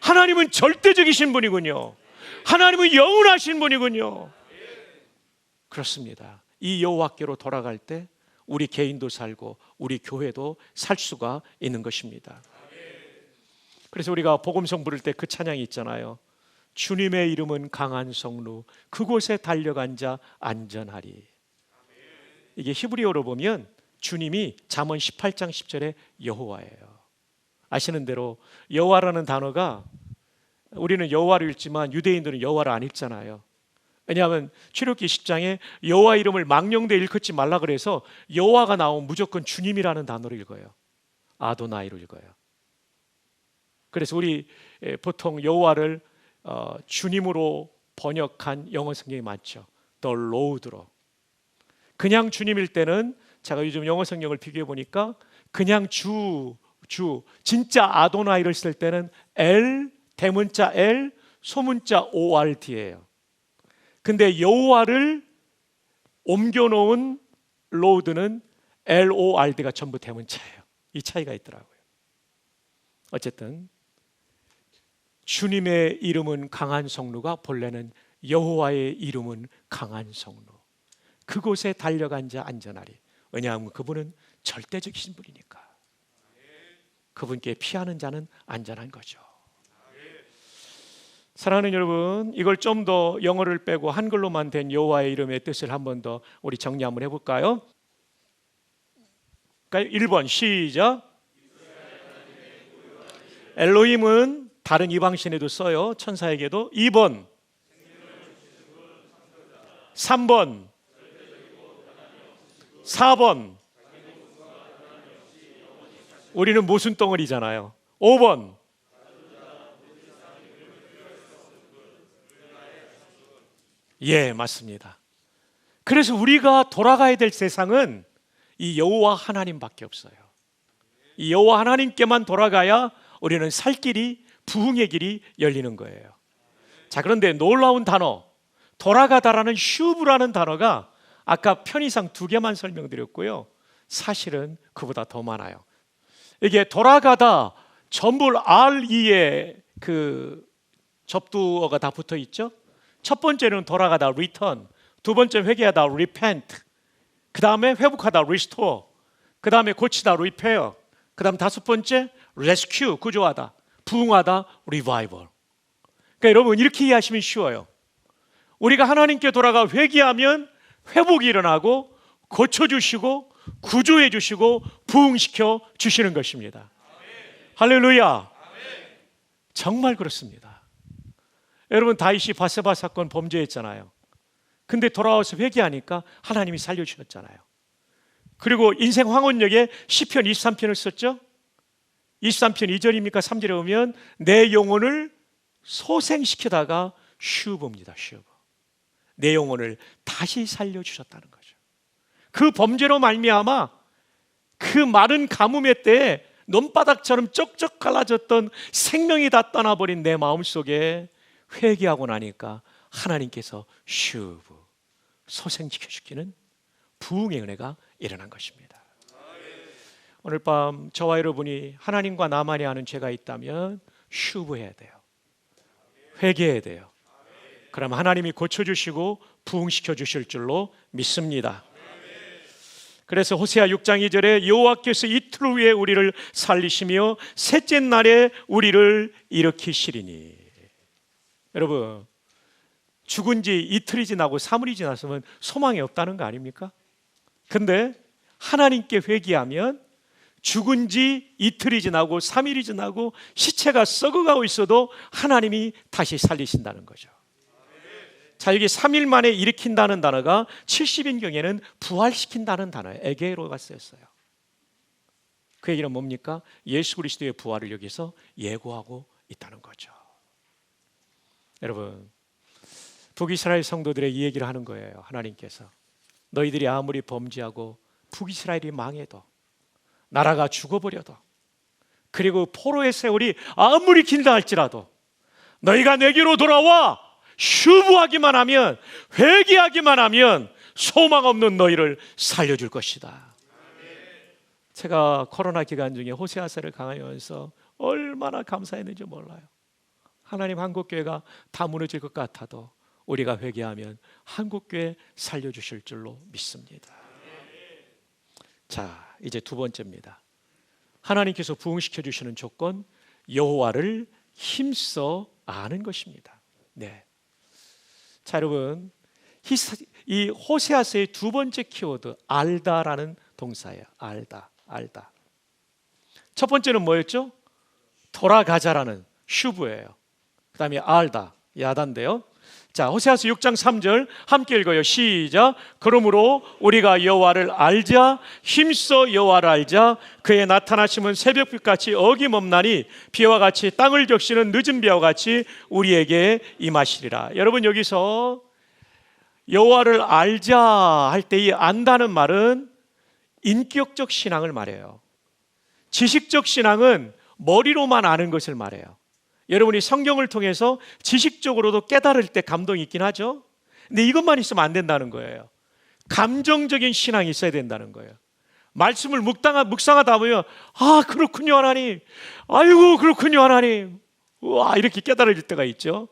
하나님은 절대적이신 분이군요. 하나님은 영원하신 분이군요. 그렇습니다. 이 여호와께로 돌아갈 때 우리 개인도 살고 우리 교회도 살 수가 있는 것입니다. 그래서 우리가 복음성 부를 때 그 찬양이 있잖아요. 주님의 이름은 강한 성루, 그곳에 달려간 자 안전하리. 이게 히브리어로 보면 주님이 잠언 18장 10절에 여호와예요. 아시는 대로 여호와라는 단어가, 우리는 여호와를 읽지만 유대인들은 여호와를 안 읽잖아요. 왜냐하면 출애굽기 10장에 여호와 이름을 망령되 읽지 말라 그래서 여호와가 나오면 무조건 주님이라는 단어를 읽어요. 아도나이로 읽어요. 그래서 우리 보통 여호와를 주님으로 번역한 영어 성경이 많죠. The Lord로. 그냥 주님일 때는, 제가 요즘 영어 성경을 비교해 보니까 그냥 주 진짜 아도나이를 쓸 때는 L, 대문자 L, 소문자 ORD예요. 근데 여호와를 옮겨놓은 로드는 LORD가 전부 대문자예요. 이 차이가 있더라고요. 어쨌든 주님의 이름은 강한 성루가 본래는 여호와의 이름은 강한 성루. 그곳에 달려간 자 안전하리. 왜냐하면 그분은 절대적이신 분이니까. 그분께 피하는 자는 안전한 거죠. 사랑하는 여러분, 이걸 좀 더 영어를 빼고 한글로만 된 여호와의 이름의 뜻을 한 번 더 우리 정리 한번 해볼까요? 1번 시작. 엘로힘은 다른 이방신에도 써요. 천사에게도. 2번 3번 4번 우리는 모순 덩어리잖아요. 5번 예, 맞습니다. 그래서 우리가 돌아가야 될 세상은 이 여호와 하나님밖에 없어요. 이 여호와 하나님께만 돌아가야 우리는 살 길이, 부흥의 길이 열리는 거예요. 자, 그런데 놀라운 단어, 돌아가다라는 슈브라는 단어가 아까 편의상 2개만 설명드렸고요. 사실은 그보다 더 많아요. 이게 돌아가다 전부 RE에 그 접두어가 다 붙어 있죠. 첫 번째는 돌아가다 return, 두 번째 회개하다 repent, 그 다음에 회복하다 restore, 그 다음에 고치다 repair, 그 다음 다섯 번째 rescue, 구조하다, 부흥하다 revival. 그러니까 여러분 이렇게 이해하시면 쉬워요. 우리가 하나님께 돌아가 회개하면 회복이 일어나고 고쳐주시고 구조해 주시고 부흥시켜 주시는 것입니다. 할렐루야. 정말 그렇습니다. 여러분 다윗이 바세바 사건 범죄했잖아요. 근데 돌아와서 회개하니까 하나님이 살려주셨잖아요. 그리고 인생 황혼역에 시편 23편을 썼죠. 23편 2절입니까 3절에 보면 내 영혼을 소생시키다가 슈브입니다. 슈브. 내 영혼을 다시 살려주셨다는 거죠. 그 범죄로 말미암아 그 마른 가뭄의 때에 논바닥처럼 쩍쩍 갈라졌던 생명이 다 떠나버린 내 마음속에 회개하고 나니까 하나님께서 슈브 소생시켜주기는 부흥의 은혜가 일어난 것입니다. 오늘 밤 저와 여러분이 하나님과 나만이 아는 죄가 있다면 슈브해야 돼요. 회개해야 돼요. 그럼 하나님이 고쳐주시고 부흥시켜 주실 줄로 믿습니다. 그래서 호세아 6장 2절에 여호와께서 이틀 후에 우리를 살리시며 셋째 날에 우리를 일으키시리니. 여러분 죽은 지 이틀이 지나고 3일이 지났으면 소망이 없다는 거 아닙니까? 근데 하나님께 회개하면 죽은 지 이틀이 지나고 3일이 지나고 시체가 썩어가고 있어도 하나님이 다시 살리신다는 거죠. 자, 여기 3일 만에 일으킨다는 단어가 70인경에는 부활시킨다는 단어예요. 에게로가 쓰였어요. 그 얘기는 뭡니까? 예수 그리스도의 부활을 여기서 예고하고 있다는 거죠. 여러분, 북이스라엘 성도들의 이 얘기를 하는 거예요. 하나님께서 너희들이 아무리 범죄하고 북이스라엘이 망해도, 나라가 죽어버려도, 그리고 포로의 세월이 아무리 길다 할지라도 너희가 내게로 돌아와 슈브하기만 하면, 회개하기만 하면 소망 없는 너희를 살려줄 것이다. 제가 코로나 기간 중에 호세아서를 강하면서 얼마나 감사했는지 몰라요. 하나님, 한국교회가 다 무너질 것 같아도 우리가 회개하면 한국교회 살려주실 줄로 믿습니다. 자, 이제 두 번째입니다. 하나님께서 부흥시켜 주시는 조건, 여호와를 힘써 아는 것입니다. 네. 자, 여러분, 이 호세아서의 두 번째 키워드, 알다라는 동사예요. 알다. 첫 번째는 뭐였죠? 돌아가자라는 슈브예요. 그 다음에 알다, 야단데요. 자, 호세아서 6장 3절 함께 읽어요. 시작. 그러므로 우리가 여호와를 알자, 힘써 여호와를 알자. 그의 나타나심은 새벽빛같이 어김없나니 비와 같이 땅을 적시는 늦은 비와 같이 우리에게 임하시리라. 여러분, 여기서 여호와를 알자 할 때 이 안다는 말은 인격적 신앙을 말해요. 지식적 신앙은 머리로만 아는 것을 말해요. 여러분이 성경을 통해서 지식적으로도 깨달을 때 감동이 있긴 하죠. 근데 이것만 있으면 안 된다는 거예요. 감정적인 신앙이 있어야 된다는 거예요. 말씀을 묵상하다 보면, 아, 그렇군요 하나님, 아이고 그렇군요 하나님, 와, 이렇게 깨달아질 때가 있죠.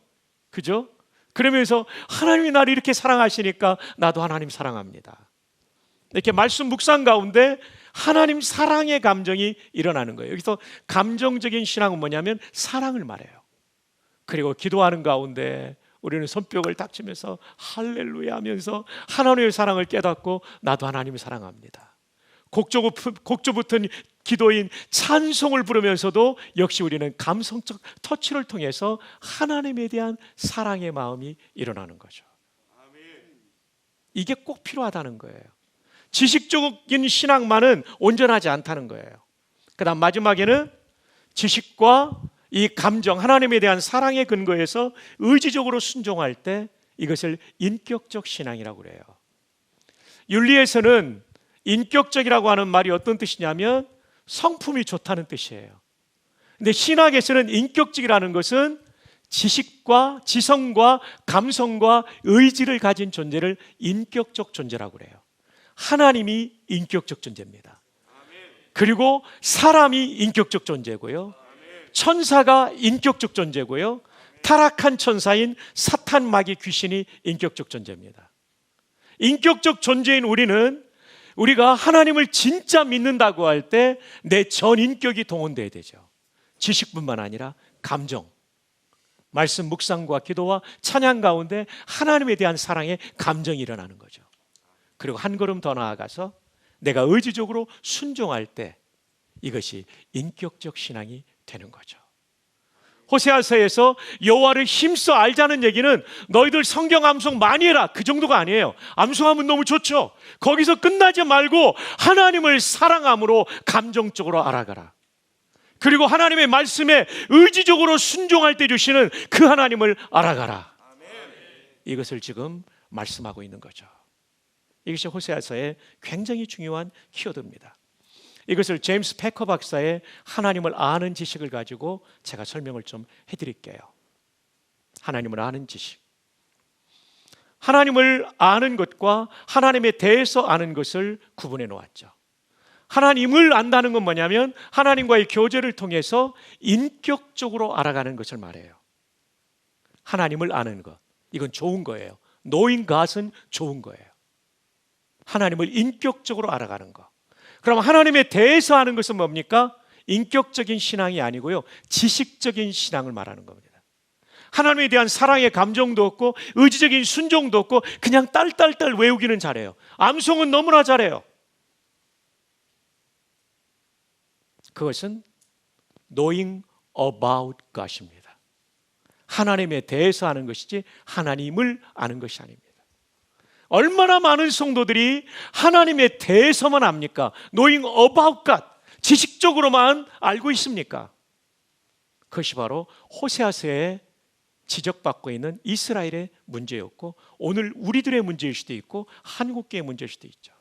그죠? 그러면서 하나님이 나를 이렇게 사랑하시니까 나도 하나님 사랑합니다. 이렇게 말씀 묵상 가운데 하나님 사랑의 감정이 일어나는 거예요. 여기서 감정적인 신앙은 뭐냐면 사랑을 말해요. 그리고 기도하는 가운데 우리는 손뼉을 딱 치면서 할렐루야 하면서 하나님의 사랑을 깨닫고 나도 하나님을 사랑합니다. 곡조 붙은 기도인 찬송을 부르면서도 역시 우리는 감성적 터치를 통해서 하나님에 대한 사랑의 마음이 일어나는 거죠. 이게 꼭 필요하다는 거예요. 지식적인 신앙만은 온전하지 않다는 거예요. 그 다음 마지막에는 지식과 이 감정, 하나님에 대한 사랑의 근거에서 의지적으로 순종할 때 이것을 인격적 신앙이라고 그래요. 윤리에서는 인격적이라고 하는 말이 어떤 뜻이냐면 성품이 좋다는 뜻이에요. 근데 신학에서는 인격적이라는 것은 지식과 지성과 감성과 의지를 가진 존재를 인격적 존재라고 그래요. 하나님이 인격적 존재입니다. 그리고 사람이 인격적 존재고요, 천사가 인격적 존재고요, 타락한 천사인 사탄, 마귀, 귀신이 인격적 존재입니다. 인격적 존재인 우리가 하나님을 진짜 믿는다고 할 때 내 전 인격이 동원돼야 되죠. 지식뿐만 아니라 감정, 말씀 묵상과 기도와 찬양 가운데 하나님에 대한 사랑의 감정이 일어나는 거죠. 그리고 한 걸음 더 나아가서 내가 의지적으로 순종할 때 이것이 인격적 신앙이 되는 거죠. 호세아서에서 여호와를 힘써 알자는 얘기는 너희들 성경 암송 많이 해라, 그 정도가 아니에요. 암송하면 너무 좋죠. 거기서 끝나지 말고 하나님을 사랑함으로 감정적으로 알아가라. 그리고 하나님의 말씀에 의지적으로 순종할 때 주시는 그 하나님을 알아가라. 이것을 지금 말씀하고 있는 거죠. 이것이 호세아서의 굉장히 중요한 키워드입니다. 이것을 제임스 패커 박사의 하나님을 아는 지식을 가지고 제가 설명을 좀 해드릴게요. 하나님을 아는 지식, 하나님을 아는 것과 하나님에 대해서 아는 것을 구분해 놓았죠. 하나님을 안다는 건 뭐냐면 하나님과의 교제를 통해서 인격적으로 알아가는 것을 말해요. 하나님을 아는 것, 이건 좋은 거예요. knowing God은 좋은 거예요. 하나님을 인격적으로 알아가는 것. 그럼 하나님에 대해서 아는 것은 뭡니까? 인격적인 신앙이 아니고요, 지식적인 신앙을 말하는 겁니다. 하나님에 대한 사랑의 감정도 없고 의지적인 순종도 없고 그냥 딸딸딸 외우기는 잘해요. 암송은 너무나 잘해요. 그것은 knowing about God입니다. 하나님에 대해서 아는 것이지 하나님을 아는 것이 아닙니다. 얼마나 많은 성도들이 하나님에 대해서만 압니까? knowing about God, 지식적으로만 알고 있습니까? 그것이 바로 호세아서에 지적받고 있는 이스라엘의 문제였고 오늘 우리들의 문제일 수도 있고 한국교회의 문제일 수도 있죠.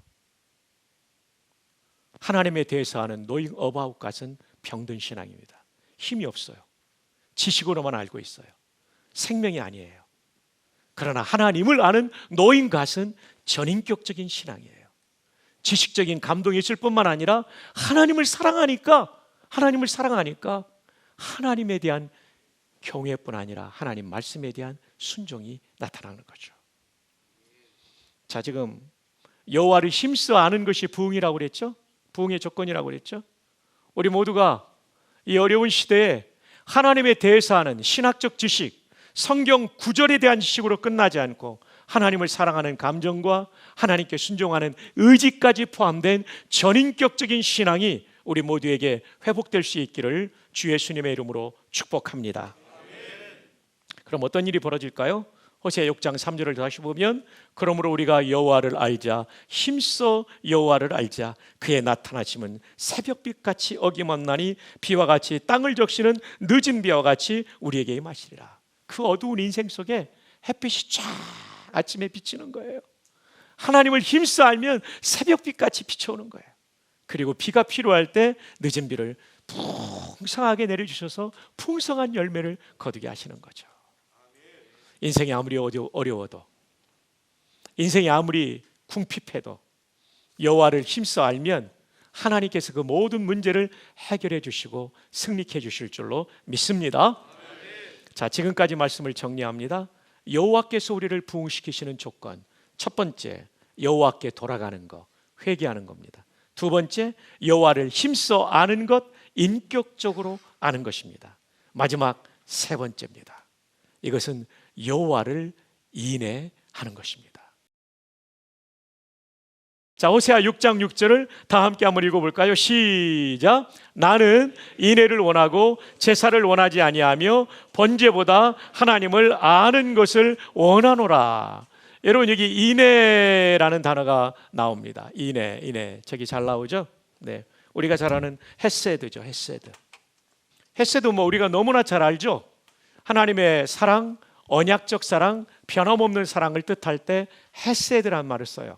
하나님에 대해서 아는 knowing about God은 병든 신앙입니다. 힘이 없어요. 지식으로만 알고 있어요. 생명이 아니에요. 그러나 하나님을 아는 knowing God은 전인격적인 신앙이에요. 지식적인 감동이 있을 뿐만 아니라 하나님을 사랑하니까 하나님에 대한 경외뿐 아니라 하나님 말씀에 대한 순종이 나타나는 거죠. 자, 지금 여호와를 힘써 아는 것이 부흥이라고 그랬죠? 부흥의 조건이라고 그랬죠? 우리 모두가 이 어려운 시대에 하나님에 대해서 아는 신학적 지식, 성경 구절에 대한 지식으로 끝나지 않고 하나님을 사랑하는 감정과 하나님께 순종하는 의지까지 포함된 전인격적인 신앙이 우리 모두에게 회복될 수 있기를 주 예수님의 이름으로 축복합니다. 그럼 어떤 일이 벌어질까요? 호세아 6장 3절을 다시 보면 그러므로 우리가 여호와를 알자 힘써 여호와를 알자 그의 나타나심은 새벽빛같이 어김없나니 비와 같이 땅을 적시는 늦은 비와 같이 우리에게 임하시리라. 그 어두운 인생 속에 햇빛이 쫙 아침에 비치는 거예요. 하나님을 힘써 알면 새벽빛같이 비춰오는 거예요. 그리고 비가 필요할 때 늦은 비를 풍성하게 내려주셔서 풍성한 열매를 거두게 하시는 거죠. 인생이 아무리 어려워도 인생이 아무리 궁핍해도 여호와를 힘써 알면 하나님께서 그 모든 문제를 해결해 주시고 승리케 주실 줄로 믿습니다. 자, 지금까지 말씀을 정리합니다. 여호와께서 우리를 부흥시키시는 조건, 첫 번째 여호와께 돌아가는 것, 회개하는 겁니다. 두 번째 여호와를 힘써 아는 것, 인격적으로 아는 것입니다. 마지막 세 번째입니다. 이것은 여호와를 인내하는 것입니다. 자, 호세아 6장 6절을 다 함께 한번 읽어볼까요? 시작. 나는 인애를 원하고 제사를 원하지 아니하며 번제보다 하나님을 아는 것을 원하노라. 여러분, 여기 인애라는 단어가 나옵니다. 인애 저기 잘 나오죠? 네, 우리가 잘 아는 헤세드죠. 헤세드 뭐 우리가 너무나 잘 알죠? 하나님의 사랑, 언약적 사랑, 변함없는 사랑을 뜻할 때 헤세드란 말을 써요.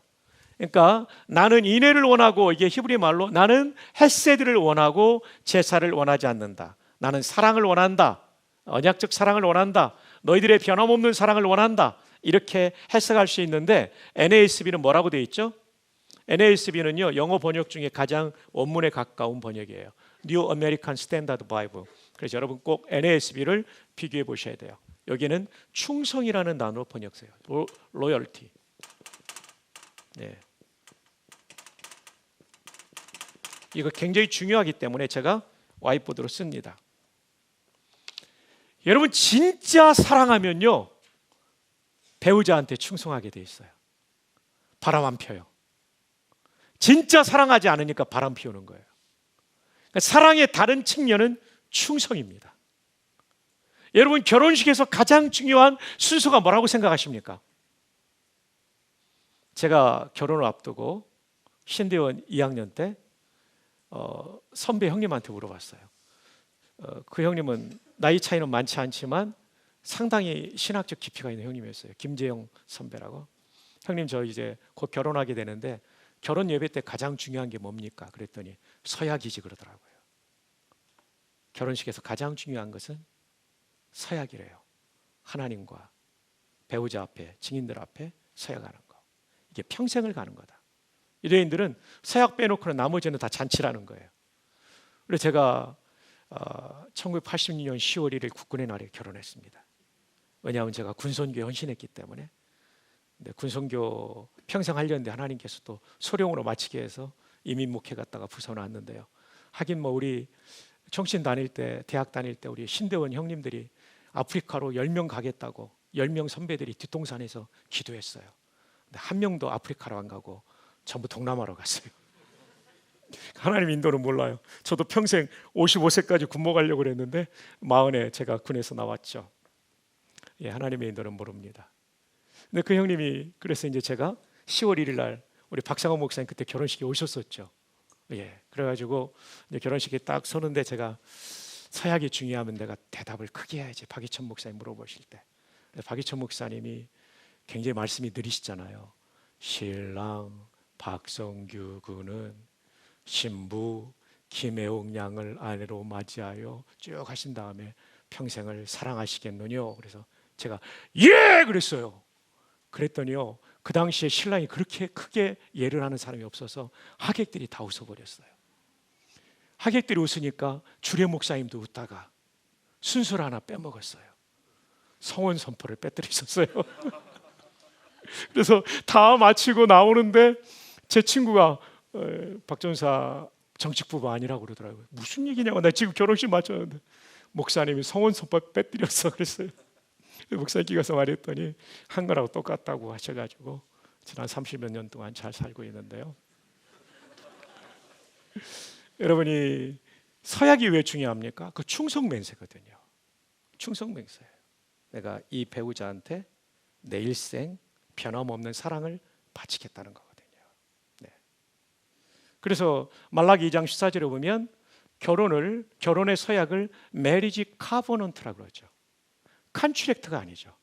그러니까 나는 인애를 원하고, 이게 히브리 말로 나는 헤세드를 원하고 제사를 원하지 않는다. 나는 사랑을 원한다. 언약적 사랑을 원한다. 너희들의 변함없는 사랑을 원한다. 이렇게 해석할 수 있는데 NASB는 뭐라고 되어 있죠? NASB는요, 영어 번역 중에 가장 원문에 가까운 번역이에요. New American Standard Bible. 그래서 여러분 꼭 NASB를 비교해 보셔야 돼요. 여기는 충성이라는 단어로 번역해요. 로열티. 네. 이거 굉장히 중요하기 때문에 제가 와이트보드로 씁니다. 여러분, 진짜 사랑하면요, 배우자한테 충성하게 돼 있어요. 바람 안 펴요. 진짜 사랑하지 않으니까 바람 피우는 거예요. 그러니까 사랑의 다른 측면은 충성입니다. 여러분, 결혼식에서 가장 중요한 순서가 뭐라고 생각하십니까? 제가 결혼을 앞두고 신대원 2학년 때 선배 형님한테 물어봤어요. 그 형님은 나이 차이는 많지 않지만 상당히 신학적 깊이가 있는 형님이었어요. 김재영 선배라고. 형님, 저 이제 곧 결혼하게 되는데 결혼 예배 때 가장 중요한 게 뭡니까? 그랬더니 서약이지 그러더라고요. 결혼식에서 가장 중요한 것은 서약이래요. 하나님과 배우자 앞에, 증인들 앞에 서약하는 거. 이게 평생을 가는 거다. 유대인들은 서약 빼놓고는 나머지는 다 잔치라는 거예요. 그래서 제가 1986년 10월 1일 국군의 날에 결혼했습니다. 왜냐하면 제가 군선교에 헌신했기 때문에. 근데 군선교 평생 하려는데 하나님께서 또 소령으로 마치게 해서 이민 목회 갔다가 부산 왔는데요. 하긴 뭐 우리 청신 다닐 때, 대학 다닐 때 우리 신대원 형님들이 아프리카로 10명 가겠다고 10명 선배들이 뒷동산에서 기도했어요. 근데 한 명도 아프리카로 안 가고 전부 동남아로 갔어요. 하나님 인도는 몰라요. 저도 평생 55세까지 군모 가려고 그랬는데 40에 제가 군에서 나왔죠. 예, 하나님의 인도는 모릅니다. 근데 그 형님이 그래서 이제 제가 10월 1일 날 우리 박상호 목사님 그때 결혼식에 오셨었죠. 예, 그래가지고 이제 결혼식에 딱 서는데 제가 서약이 중요하면 내가 대답을 크게 해야지. 박이천 목사님 물어보실 때 박이천 목사님이 굉장히 말씀이 느리시잖아요. 신랑 박성규 군은 신부 김혜옥 양을 아내로 맞이하여 쭉 하신 다음에 평생을 사랑하시겠느뇨. 그래서 제가 예 그랬어요. 그랬더니요, 그 당시에 신랑이 그렇게 크게 예를 하는 사람이 없어서 하객들이 다 웃어버렸어요. 하객들이 웃으니까 주례 목사님도 웃다가 순서를 하나 빼먹었어요. 성원 선포를 빼뜨리셨어요. 그래서 다 마치고 나오는데 제 친구가 박전사 정식부부 아니라고 그러더라고요. 무슨 얘기냐고. 나 지금 결혼식 마쳤는데 목사님이 성원 선포 빼뜨렸어 그랬어요. 목사님께 가서 말했더니 한 거라고 똑같다고 하셔가지고 지난 30몇 년 동안 잘 살고 있는데요. 여러분이 서약이 왜 중요합니까? 그 충성맹세거든요. 충성맹세예요. 내가 이 배우자한테 내 일생 변함없는 사랑을 바치겠다는 거거든요. 네. 그래서 말라기 2장 14절에 보면 결혼의 서약을 메리지 카버넌트라고 그러죠. 컨트랙트가 아니죠.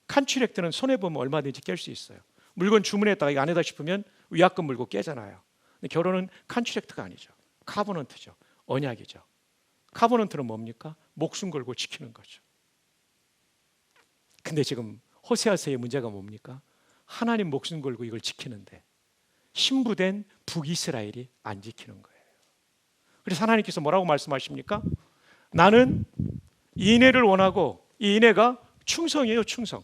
컨트랙트는 손해보면 얼마든지 깰 수 있어요. 물건 주문했다가 이거 아니다 싶으면 위약금 물고 깨잖아요. 근데 결혼은 컨트랙트가 아니죠. 카버넌트죠. 언약이죠. 카버넌트는 뭡니까? 목숨 걸고 지키는 거죠. 근데 지금 호세아서의 문제가 뭡니까? 하나님 목숨 걸고 이걸 지키는데 신부된 북이스라엘이 안 지키는 거예요. 그래서 하나님께서 뭐라고 말씀하십니까? 나는 인애를 원하고 이 인애가 충성이에요. 충성.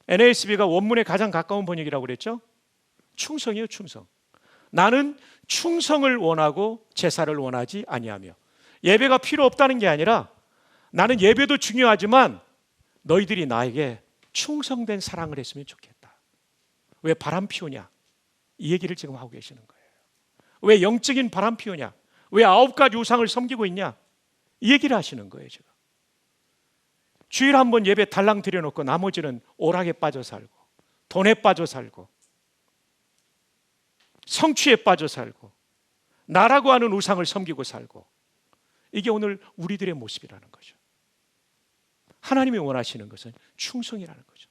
NASB가 원문에 가장 가까운 번역이라고 그랬죠? 충성이에요. 충성. 나는 충성을 원하고 제사를 원하지 아니하며. 예배가 필요 없다는 게 아니라 나는 예배도 중요하지만 너희들이 나에게 충성된 사랑을 했으면 좋겠다. 왜 바람 피우냐? 이 얘기를 지금 하고 계시는 거예요. 왜 영적인 바람 피우냐? 왜 9가지 우상을 섬기고 있냐? 이 얘기를 하시는 거예요. 지금 주일 한 번 예배 달랑 드려놓고 나머지는 오락에 빠져 살고 돈에 빠져 살고 성취에 빠져 살고 나라고 하는 우상을 섬기고 살고, 이게 오늘 우리들의 모습이라는 거죠. 하나님이 원하시는 것은 충성이라는 거죠.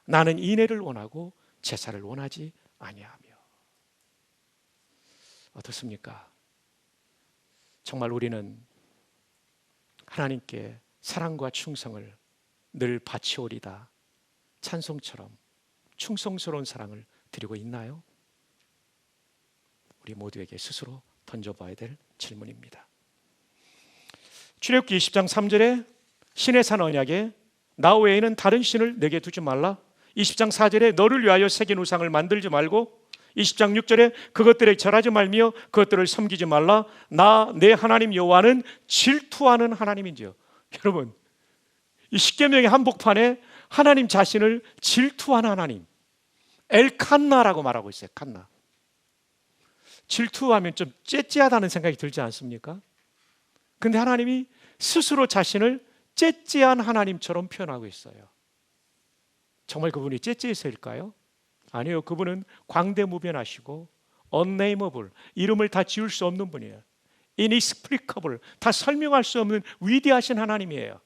나는 인애를 원하고 제사를 원하지 아니하며. 어떻습니까? 정말 우리는 하나님께 사랑과 충성을 늘 바치오리다 찬송처럼 충성스러운 사랑을 드리고 있나요? 우리 모두에게 스스로 던져봐야 될 질문입니다. 출애굽기 20장 3절에 신의 산 언약에 나 외에는 다른 신을 내게 두지 말라. 20장 4절에 너를 위하여 새긴 우상을 만들지 말고, 20장 6절에 그것들에 절하지 말며 그것들을 섬기지 말라. 나 내 하나님 여호와는 질투하는 하나님인지요. 여러분, 이 십계명의 한복판에 하나님 자신을 질투하는 하나님, 엘칸나라고 말하고 있어요. 칸나. 질투하면 좀 째째하다는 생각이 들지 않습니까? 근데 하나님이 스스로 자신을 째째한 하나님처럼 표현하고 있어요. 정말 그분이 째째해서일까요? 아니요. 그분은 광대무변하시고 unnameable, 이름을 다 지을 수 없는 분이에요. inexplicable, 다 설명할 수 없는 위대하신 하나님이에요.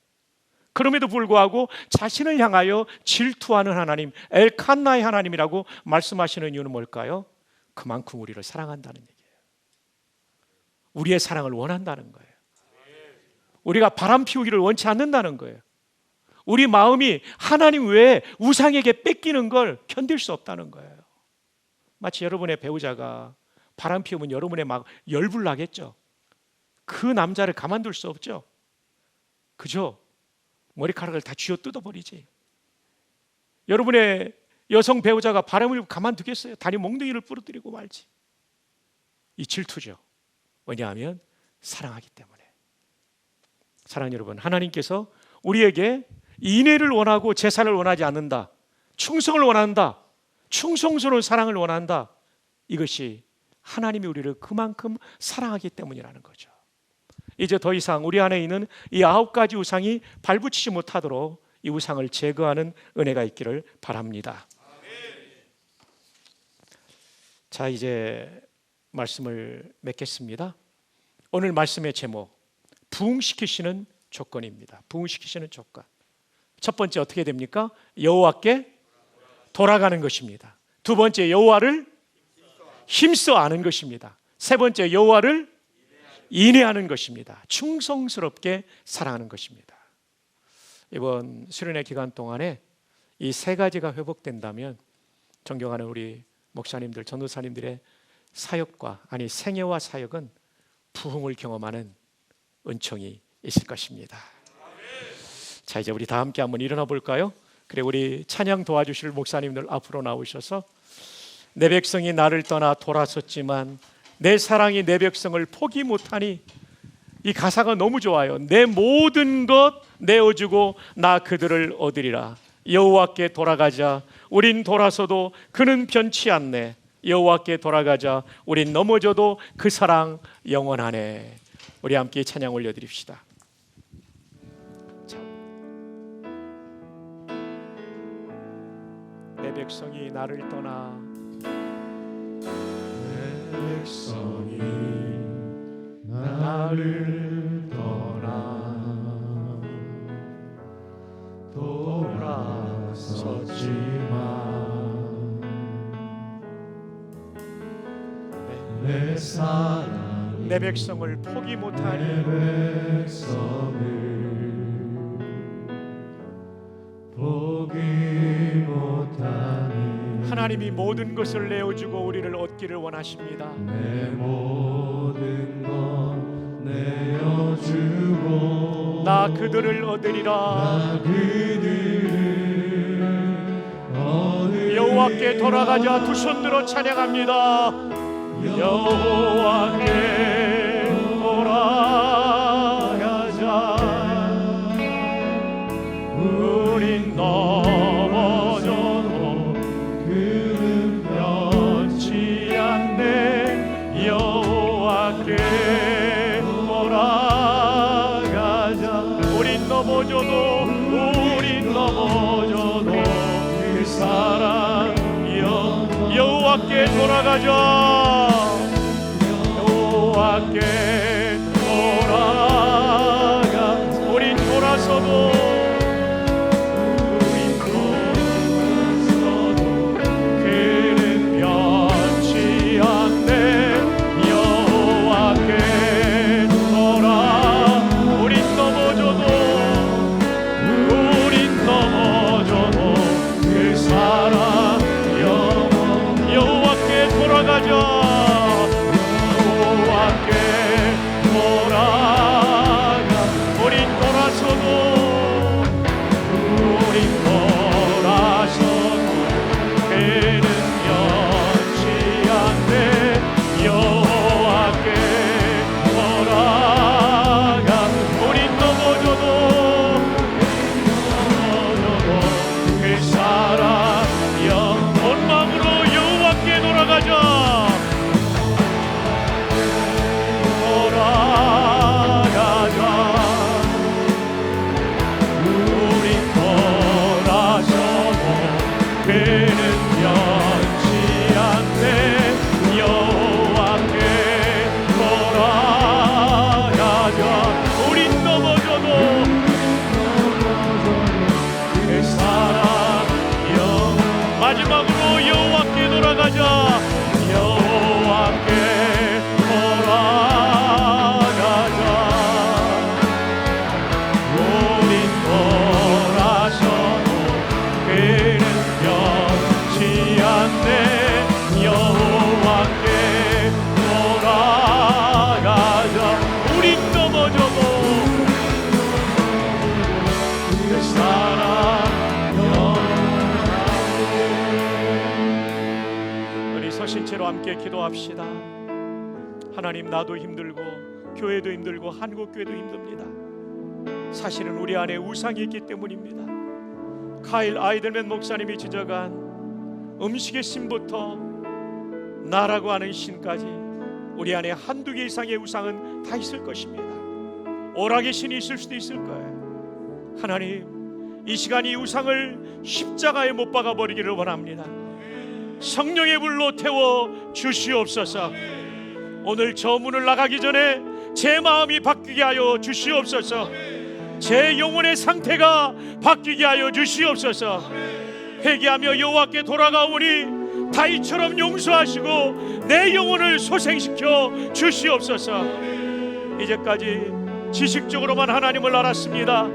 그럼에도 불구하고 자신을 향하여 질투하는 하나님, 엘칸나의 하나님이라고 말씀하시는 이유는 뭘까요? 그만큼 우리를 사랑한다는 얘기예요. 우리의 사랑을 원한다는 거예요. 우리가 바람 피우기를 원치 않는다는 거예요. 우리 마음이 하나님 외에 우상에게 뺏기는 걸 견딜 수 없다는 거예요. 마치 여러분의 배우자가 바람 피우면 여러분의 막 열불 나겠죠. 그 남자를 가만둘 수 없죠. 그죠? 머리카락을 다 쥐어 뜯어버리지. 여러분의 여성 배우자가 바람을 가만두겠어요? 다리 몽둥이를 부러뜨리고 말지. 이 질투죠. 왜냐하면 사랑하기 때문에. 사랑하는 여러분, 하나님께서 우리에게 인애를 원하고 제사를 원하지 않는다. 충성을 원한다. 충성스러운 사랑을 원한다. 이것이 하나님이 우리를 그만큼 사랑하기 때문이라는 거죠. 이제 더 이상 우리 안에 있는 이 9가지 우상이 발붙이지 못하도록 이 우상을 제거하는 은혜가 있기를 바랍니다. 자, 이제 말씀을 맺겠습니다. 오늘 말씀의 제목, 부흥시키시는 조건입니다. 부흥시키시는 조건. 첫 번째 어떻게 됩니까? 여호와께 돌아가는 것입니다. 두 번째, 여호와를 힘써 아는 것입니다. 세 번째, 여호와를 인애하는 것입니다. 충성스럽게 사랑하는 것입니다. 이번 수련회 기간 동안에 이 세 가지가 회복된다면 존경하는 우리 목사님들, 전도사님들의 사역과 생애와 사역은 부흥을 경험하는 은총이 있을 것입니다. 자, 이제 우리 다 함께 한번 일어나 볼까요? 그래, 우리 찬양 도와주실 목사님들 앞으로 나오셔서 내 백성이 나를 떠나 돌아섰지만 내 사랑이 내 백성을 포기 못하니, 이 가사가 너무 좋아요. 내 모든 것 내어주고 나 그들을 얻으리라. 여호와께 돌아가자. 우린 돌아서도 그는 변치 않네. 여호와께 돌아가자. 우린 넘어져도 그 사랑 영원하네. 우리 함께 찬양 올려드립시다. 내 백성이 나를 떠나, 내 백성이 나를 떠나 돌아섰지만 내 사랑 내 백성을 포기 못하니, 내 백성을 포기 못하니 하나님이 모든 것을 내어주고 우리를 얻기를 원하십니다. 내 모든 것 내어주고 나 그들을 얻으리라. 나 그들을 얻으리라. 여호와께 돌아가자. 두 손 들어 찬양합니다. 여호와께 돌아가자. 우린 넘어져도 그는 변치 않네. 여호와께 돌아가자. 우린 넘어져도 그 사랑 여호와께 돌아가자. 여호와께 돌아가. 우린 돌아서도 그는 변치 않네. 여호와께 돌아. 우린 넘어져도 그 사랑 여호와께 돌아가자. 여호와께 돌아가. 우린 돌아서도 그는 변치 않네. 여호와께 돌아가. 우린 넘어져도 그 사랑 온 마음으로 여호와께 돌아가자. 돌아가자. 우린 돌아서도 그는 변치 않네. 여호와께 돌아가자. 우린 넘어져도 그 사랑 마지막으로 여호와께 돌아가자. 여호와께 돌아가자. 우린 돌아서도 그는 변치 않네. 여호와께 돌아가자. 우린 넘어져도 그 사랑 서신 채로 함께 기도합시다. 하나님, 나도 힘들고 교회도 힘들고 한국교회도 힘듭니다. 사실은 우리 안에 우상이 있기 때문입니다. 카일 아이들맨 목사님이 지적한 음식의 신부터 나라고 하는 신까지 우리 안에 한두 개 이상의 우상은 다 있을 것입니다. 오락의 신이 있을 수도 있을 거예요. 하나님, 이 시간 이 우상을 십자가에 못 박아 버리기를 원합니다. 성령의 불로 태워 주시옵소서. 오늘 저 문을 나가기 전에 제 마음이 바뀌게 하여 주시옵소서. 제 영혼의 상태가 바뀌게 하여 주시옵소서. 회개하며 여호와께 돌아가오니 다윗처럼 용서하시고 내 영혼을 소생시켜 주시옵소서. 이제까지 지식적으로만 하나님을 알았습니다.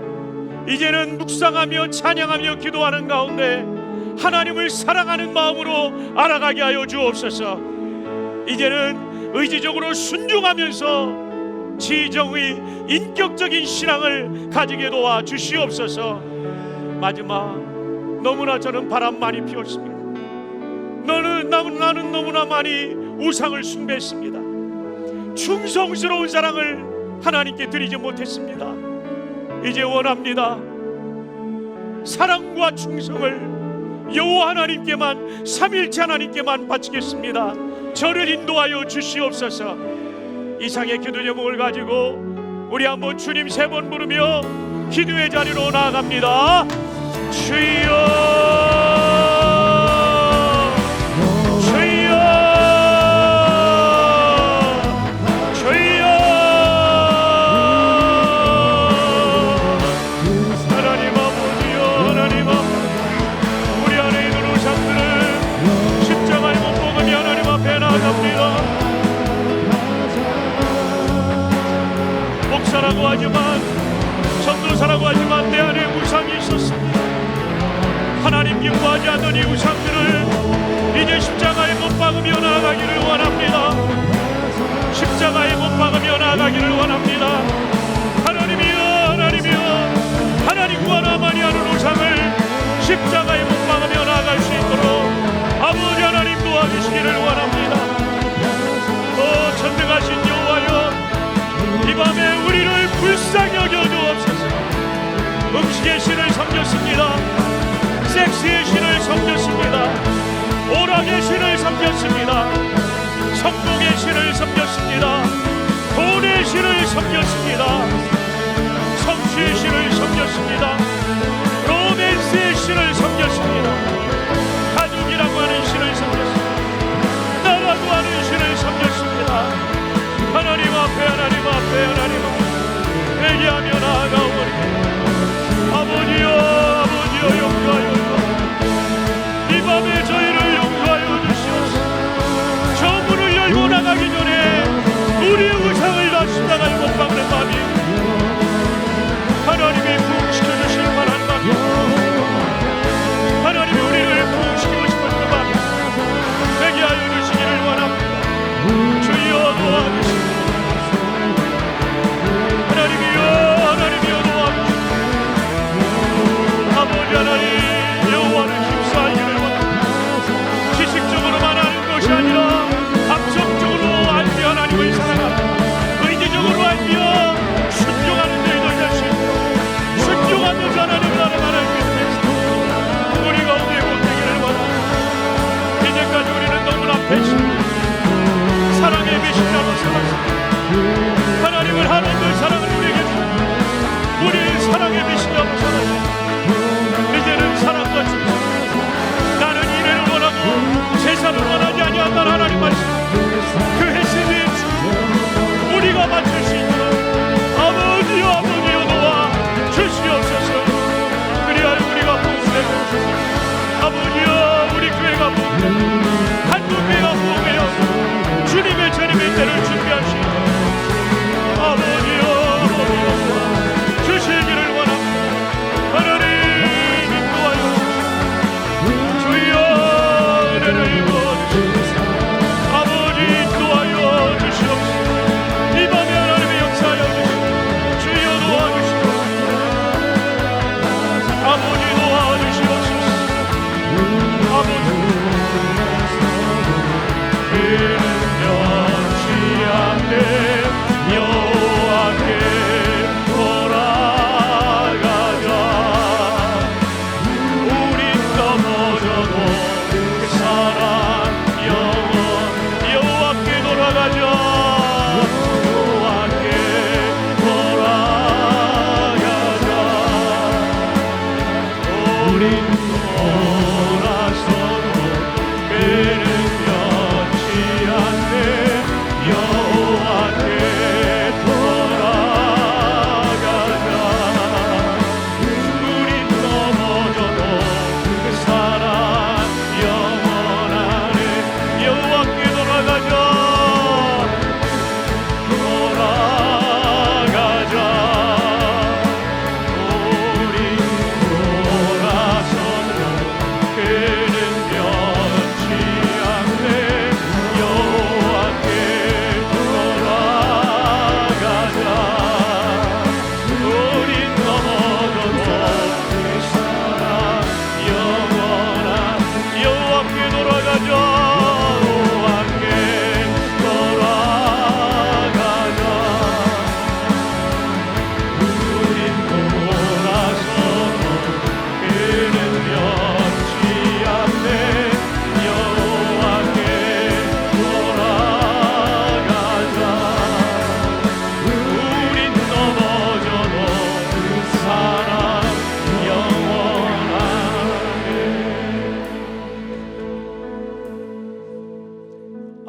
이제는 묵상하며 찬양하며 기도하는 가운데 하나님을 사랑하는 마음으로 알아가게 하여 주옵소서. 이제는 의지적으로 순종하면서 지정의 인격적인 신앙을 가지게 도와 주시옵소서. 마지막, 너무나 저는 바람 많이 피웠습니다. 나는 너무나 많이 우상을 숭배했습니다. 충성스러운 사랑을 하나님께 드리지 못했습니다. 이제 원합니다. 사랑과 충성을 여호와 하나님께만, 삼일체 하나님께만 바치겠습니다. 저를 인도하여 주시옵소서. 이상의 기도 제목을 가지고 우리 한번 주님 3번 부르며 기도의 자리로 나아갑니다. 주여, 목사라고 하지만, 전도사라고 하지만 내 안에 우상이 있었습니다. 하나님 기뻐하지 않는 이 우상들을 이제 십자가에 못 박으며 나아가기를 원합니다. 십자가에 못 박으며 나아가기를 원합니다. 하나님이여, 하나님이여, 하나님과 나만이 하는 우상을 십자가에 못 박으며 나아갈 수 있도록 아버지 하나님 도와주시기를 원합니다. 전능하신 여호와여, 이 밤에 우리를 불쌍히 여겨 주옵소서. 음식의 신을 섬겼습니다. 섹스의 신을 섬겼습니다. 오락의 신을 섬겼습니다. 성공의 신을 섬겼습니다. 돈의 신을 섬겼습니다. 성취의 신을 섬겼습니다. 로맨스의 신을 섬겼습니다. 가족이라고 하는 신을 섬겼습니다. 나라고 하는 신을 섬겼습니다. 하나님 앞에, 하나님 앞에, 하나님 앞에 회개하며 나아가오니 아버지여, 아버지여, 용서하여 이 밤에 저희를 용서하여 주시옵소서. 저 문을 열고 나가기 전에 우리의 우상을 다 십자가에 못 박는 밤이 하나님이 부흥시켜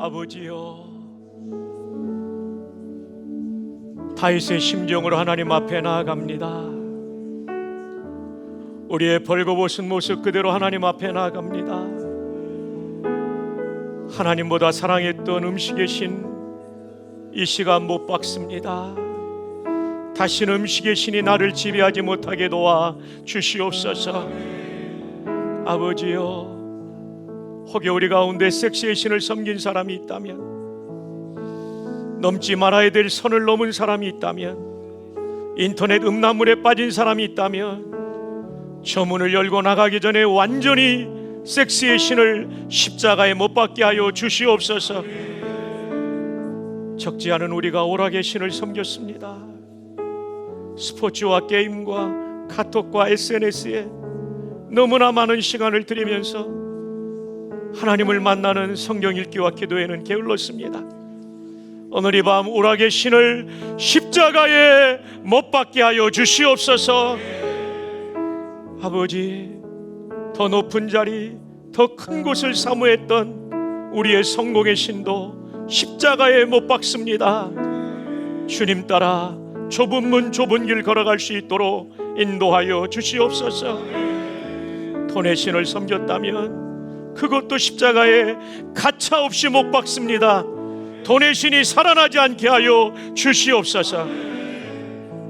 아버지여, 다윗의 심정으로 하나님 앞에 나아갑니다. 우리의 벌거벗은 모습 그대로 하나님 앞에 나아갑니다. 하나님보다 사랑했던 음식의 신 이 시간 못 박습니다. 다시는 음식의 신이 나를 지배하지 못하게 도와 주시옵소서. 아버지여, 혹여 우리 가운데 섹스의 신을 섬긴 사람이 있다면, 넘지 말아야 될 선을 넘은 사람이 있다면, 인터넷 음란물에 빠진 사람이 있다면, 저 문을 열고 나가기 전에 완전히 섹스의 신을 십자가에 못 박게 하여 주시옵소서. 적지 않은 우리가 오락의 신을 섬겼습니다. 스포츠와 게임과 카톡과 SNS에 너무나 많은 시간을 들이면서 하나님을 만나는 성경 읽기와 기도에는 게을렀습니다. 오늘 이 밤 오락의 신을 십자가에 못 박게 하여 주시옵소서. 아버지, 더 높은 자리, 더 큰 곳을 사모했던 우리의 성공의 신도 십자가에 못 박습니다. 주님 따라 좁은 문 좁은 길 걸어갈 수 있도록 인도하여 주시옵소서. 돈의 신을 섬겼다면 그것도 십자가에 가차없이 못 박습니다. 돈의 신이 살아나지 않게 하여 주시옵소서.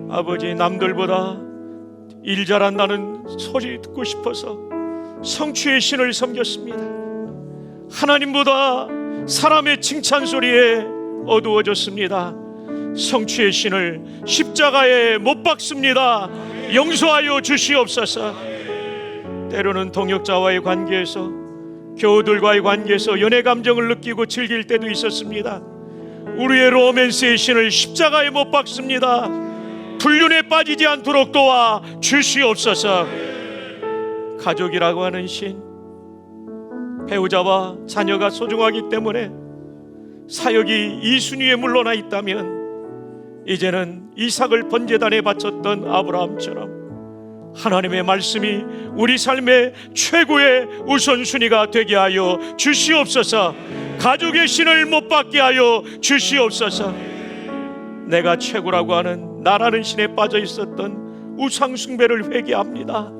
아버지, 남들보다 일 잘한다는 소리 듣고 싶어서 성취의 신을 섬겼습니다. 하나님보다 사람의 칭찬 소리에 어두워졌습니다. 성취의 신을 십자가에 못 박습니다. 용서하여 주시옵소서. 때로는 동역자와의 관계에서, 교우들과의 관계에서 연애 감정을 느끼고 즐길 때도 있었습니다. 우리의 로맨스의 신을 십자가에 못 박습니다. 불륜에 빠지지 않도록 도와 주시옵소서. 가족이라고 하는 신, 배우자와 자녀가 소중하기 때문에 사역이 이 순위에 물러나 있다면, 이제는 이삭을 번제단에 바쳤던 아브라함처럼 하나님의 말씀이 우리 삶의 최고의 우선순위가 되게 하여 주시옵소서. 가족의 신을 못 받게 하여 주시옵소서. 내가 최고라고 하는 나라는 신에 빠져 있었던 우상 숭배를 회개합니다.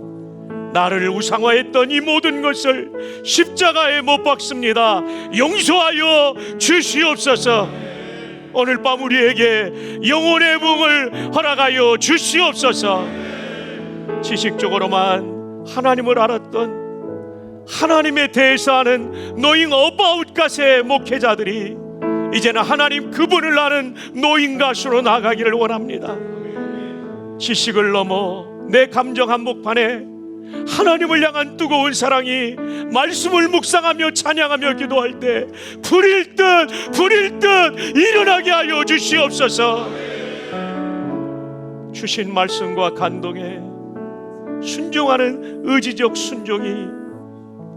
나를 우상화했던 이 모든 것을 십자가에 못 박습니다. 용서하여 주시옵소서. 오늘 밤 우리에게 영혼의 부흥을 허락하여 주시옵소서. 지식적으로만 하나님을 알았던, 하나님에 대해서 아는 노잉 어바웃 갓의 목회자들이 이제는 하나님 그분을 아는 노잉 갓으로 나가기를 원합니다. 지식을 넘어 내 감정 한복판에 하나님을 향한 뜨거운 사랑이 말씀을 묵상하며 찬양하며 기도할 때 불일 듯 일어나게 하여 주시옵소서. 주신 말씀과 감동에 순종하는 의지적 순종이,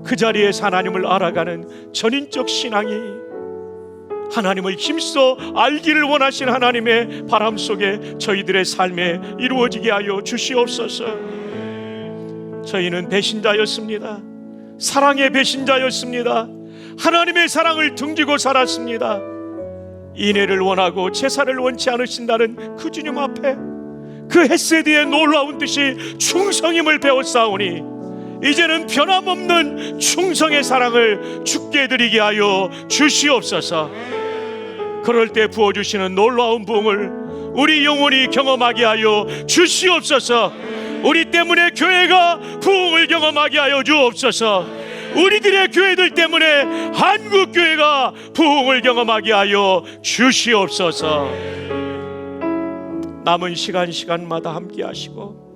그 자리에서 하나님을 알아가는 전인적 신앙이, 하나님을 힘써 알기를 원하신 하나님의 바람 속에 저희들의 삶에 이루어지게 하여 주시옵소서. 저희는 배신자였습니다. 사랑의 배신자였습니다. 하나님의 사랑을 등지고 살았습니다. 인애를 원하고 제사를 원치 않으신다는 그 주님 앞에 그 헤세드의 놀라운 뜻이 충성임을 배웠사오니 이제는 변함없는 충성의 사랑을 주께 드리게 하여 주시옵소서. 그럴 때 부어주시는 놀라운 부흥을 우리 영혼이 경험하게 하여 주시옵소서. 우리 때문에 교회가 부흥을 경험하게 하여 주옵소서. 우리들의 교회들 때문에 한국교회가 부흥을 경험하게 하여 주시옵소서. 남은 시간마다 함께 하시고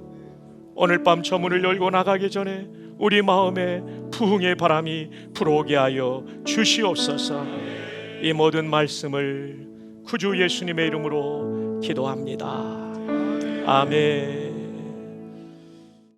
오늘 밤 저 문을 열고 나가기 전에 우리 마음에 부흥의 바람이 불어오게 하여 주시옵소서. 이 모든 말씀을 구주 예수님의 이름으로 기도합니다. 아멘.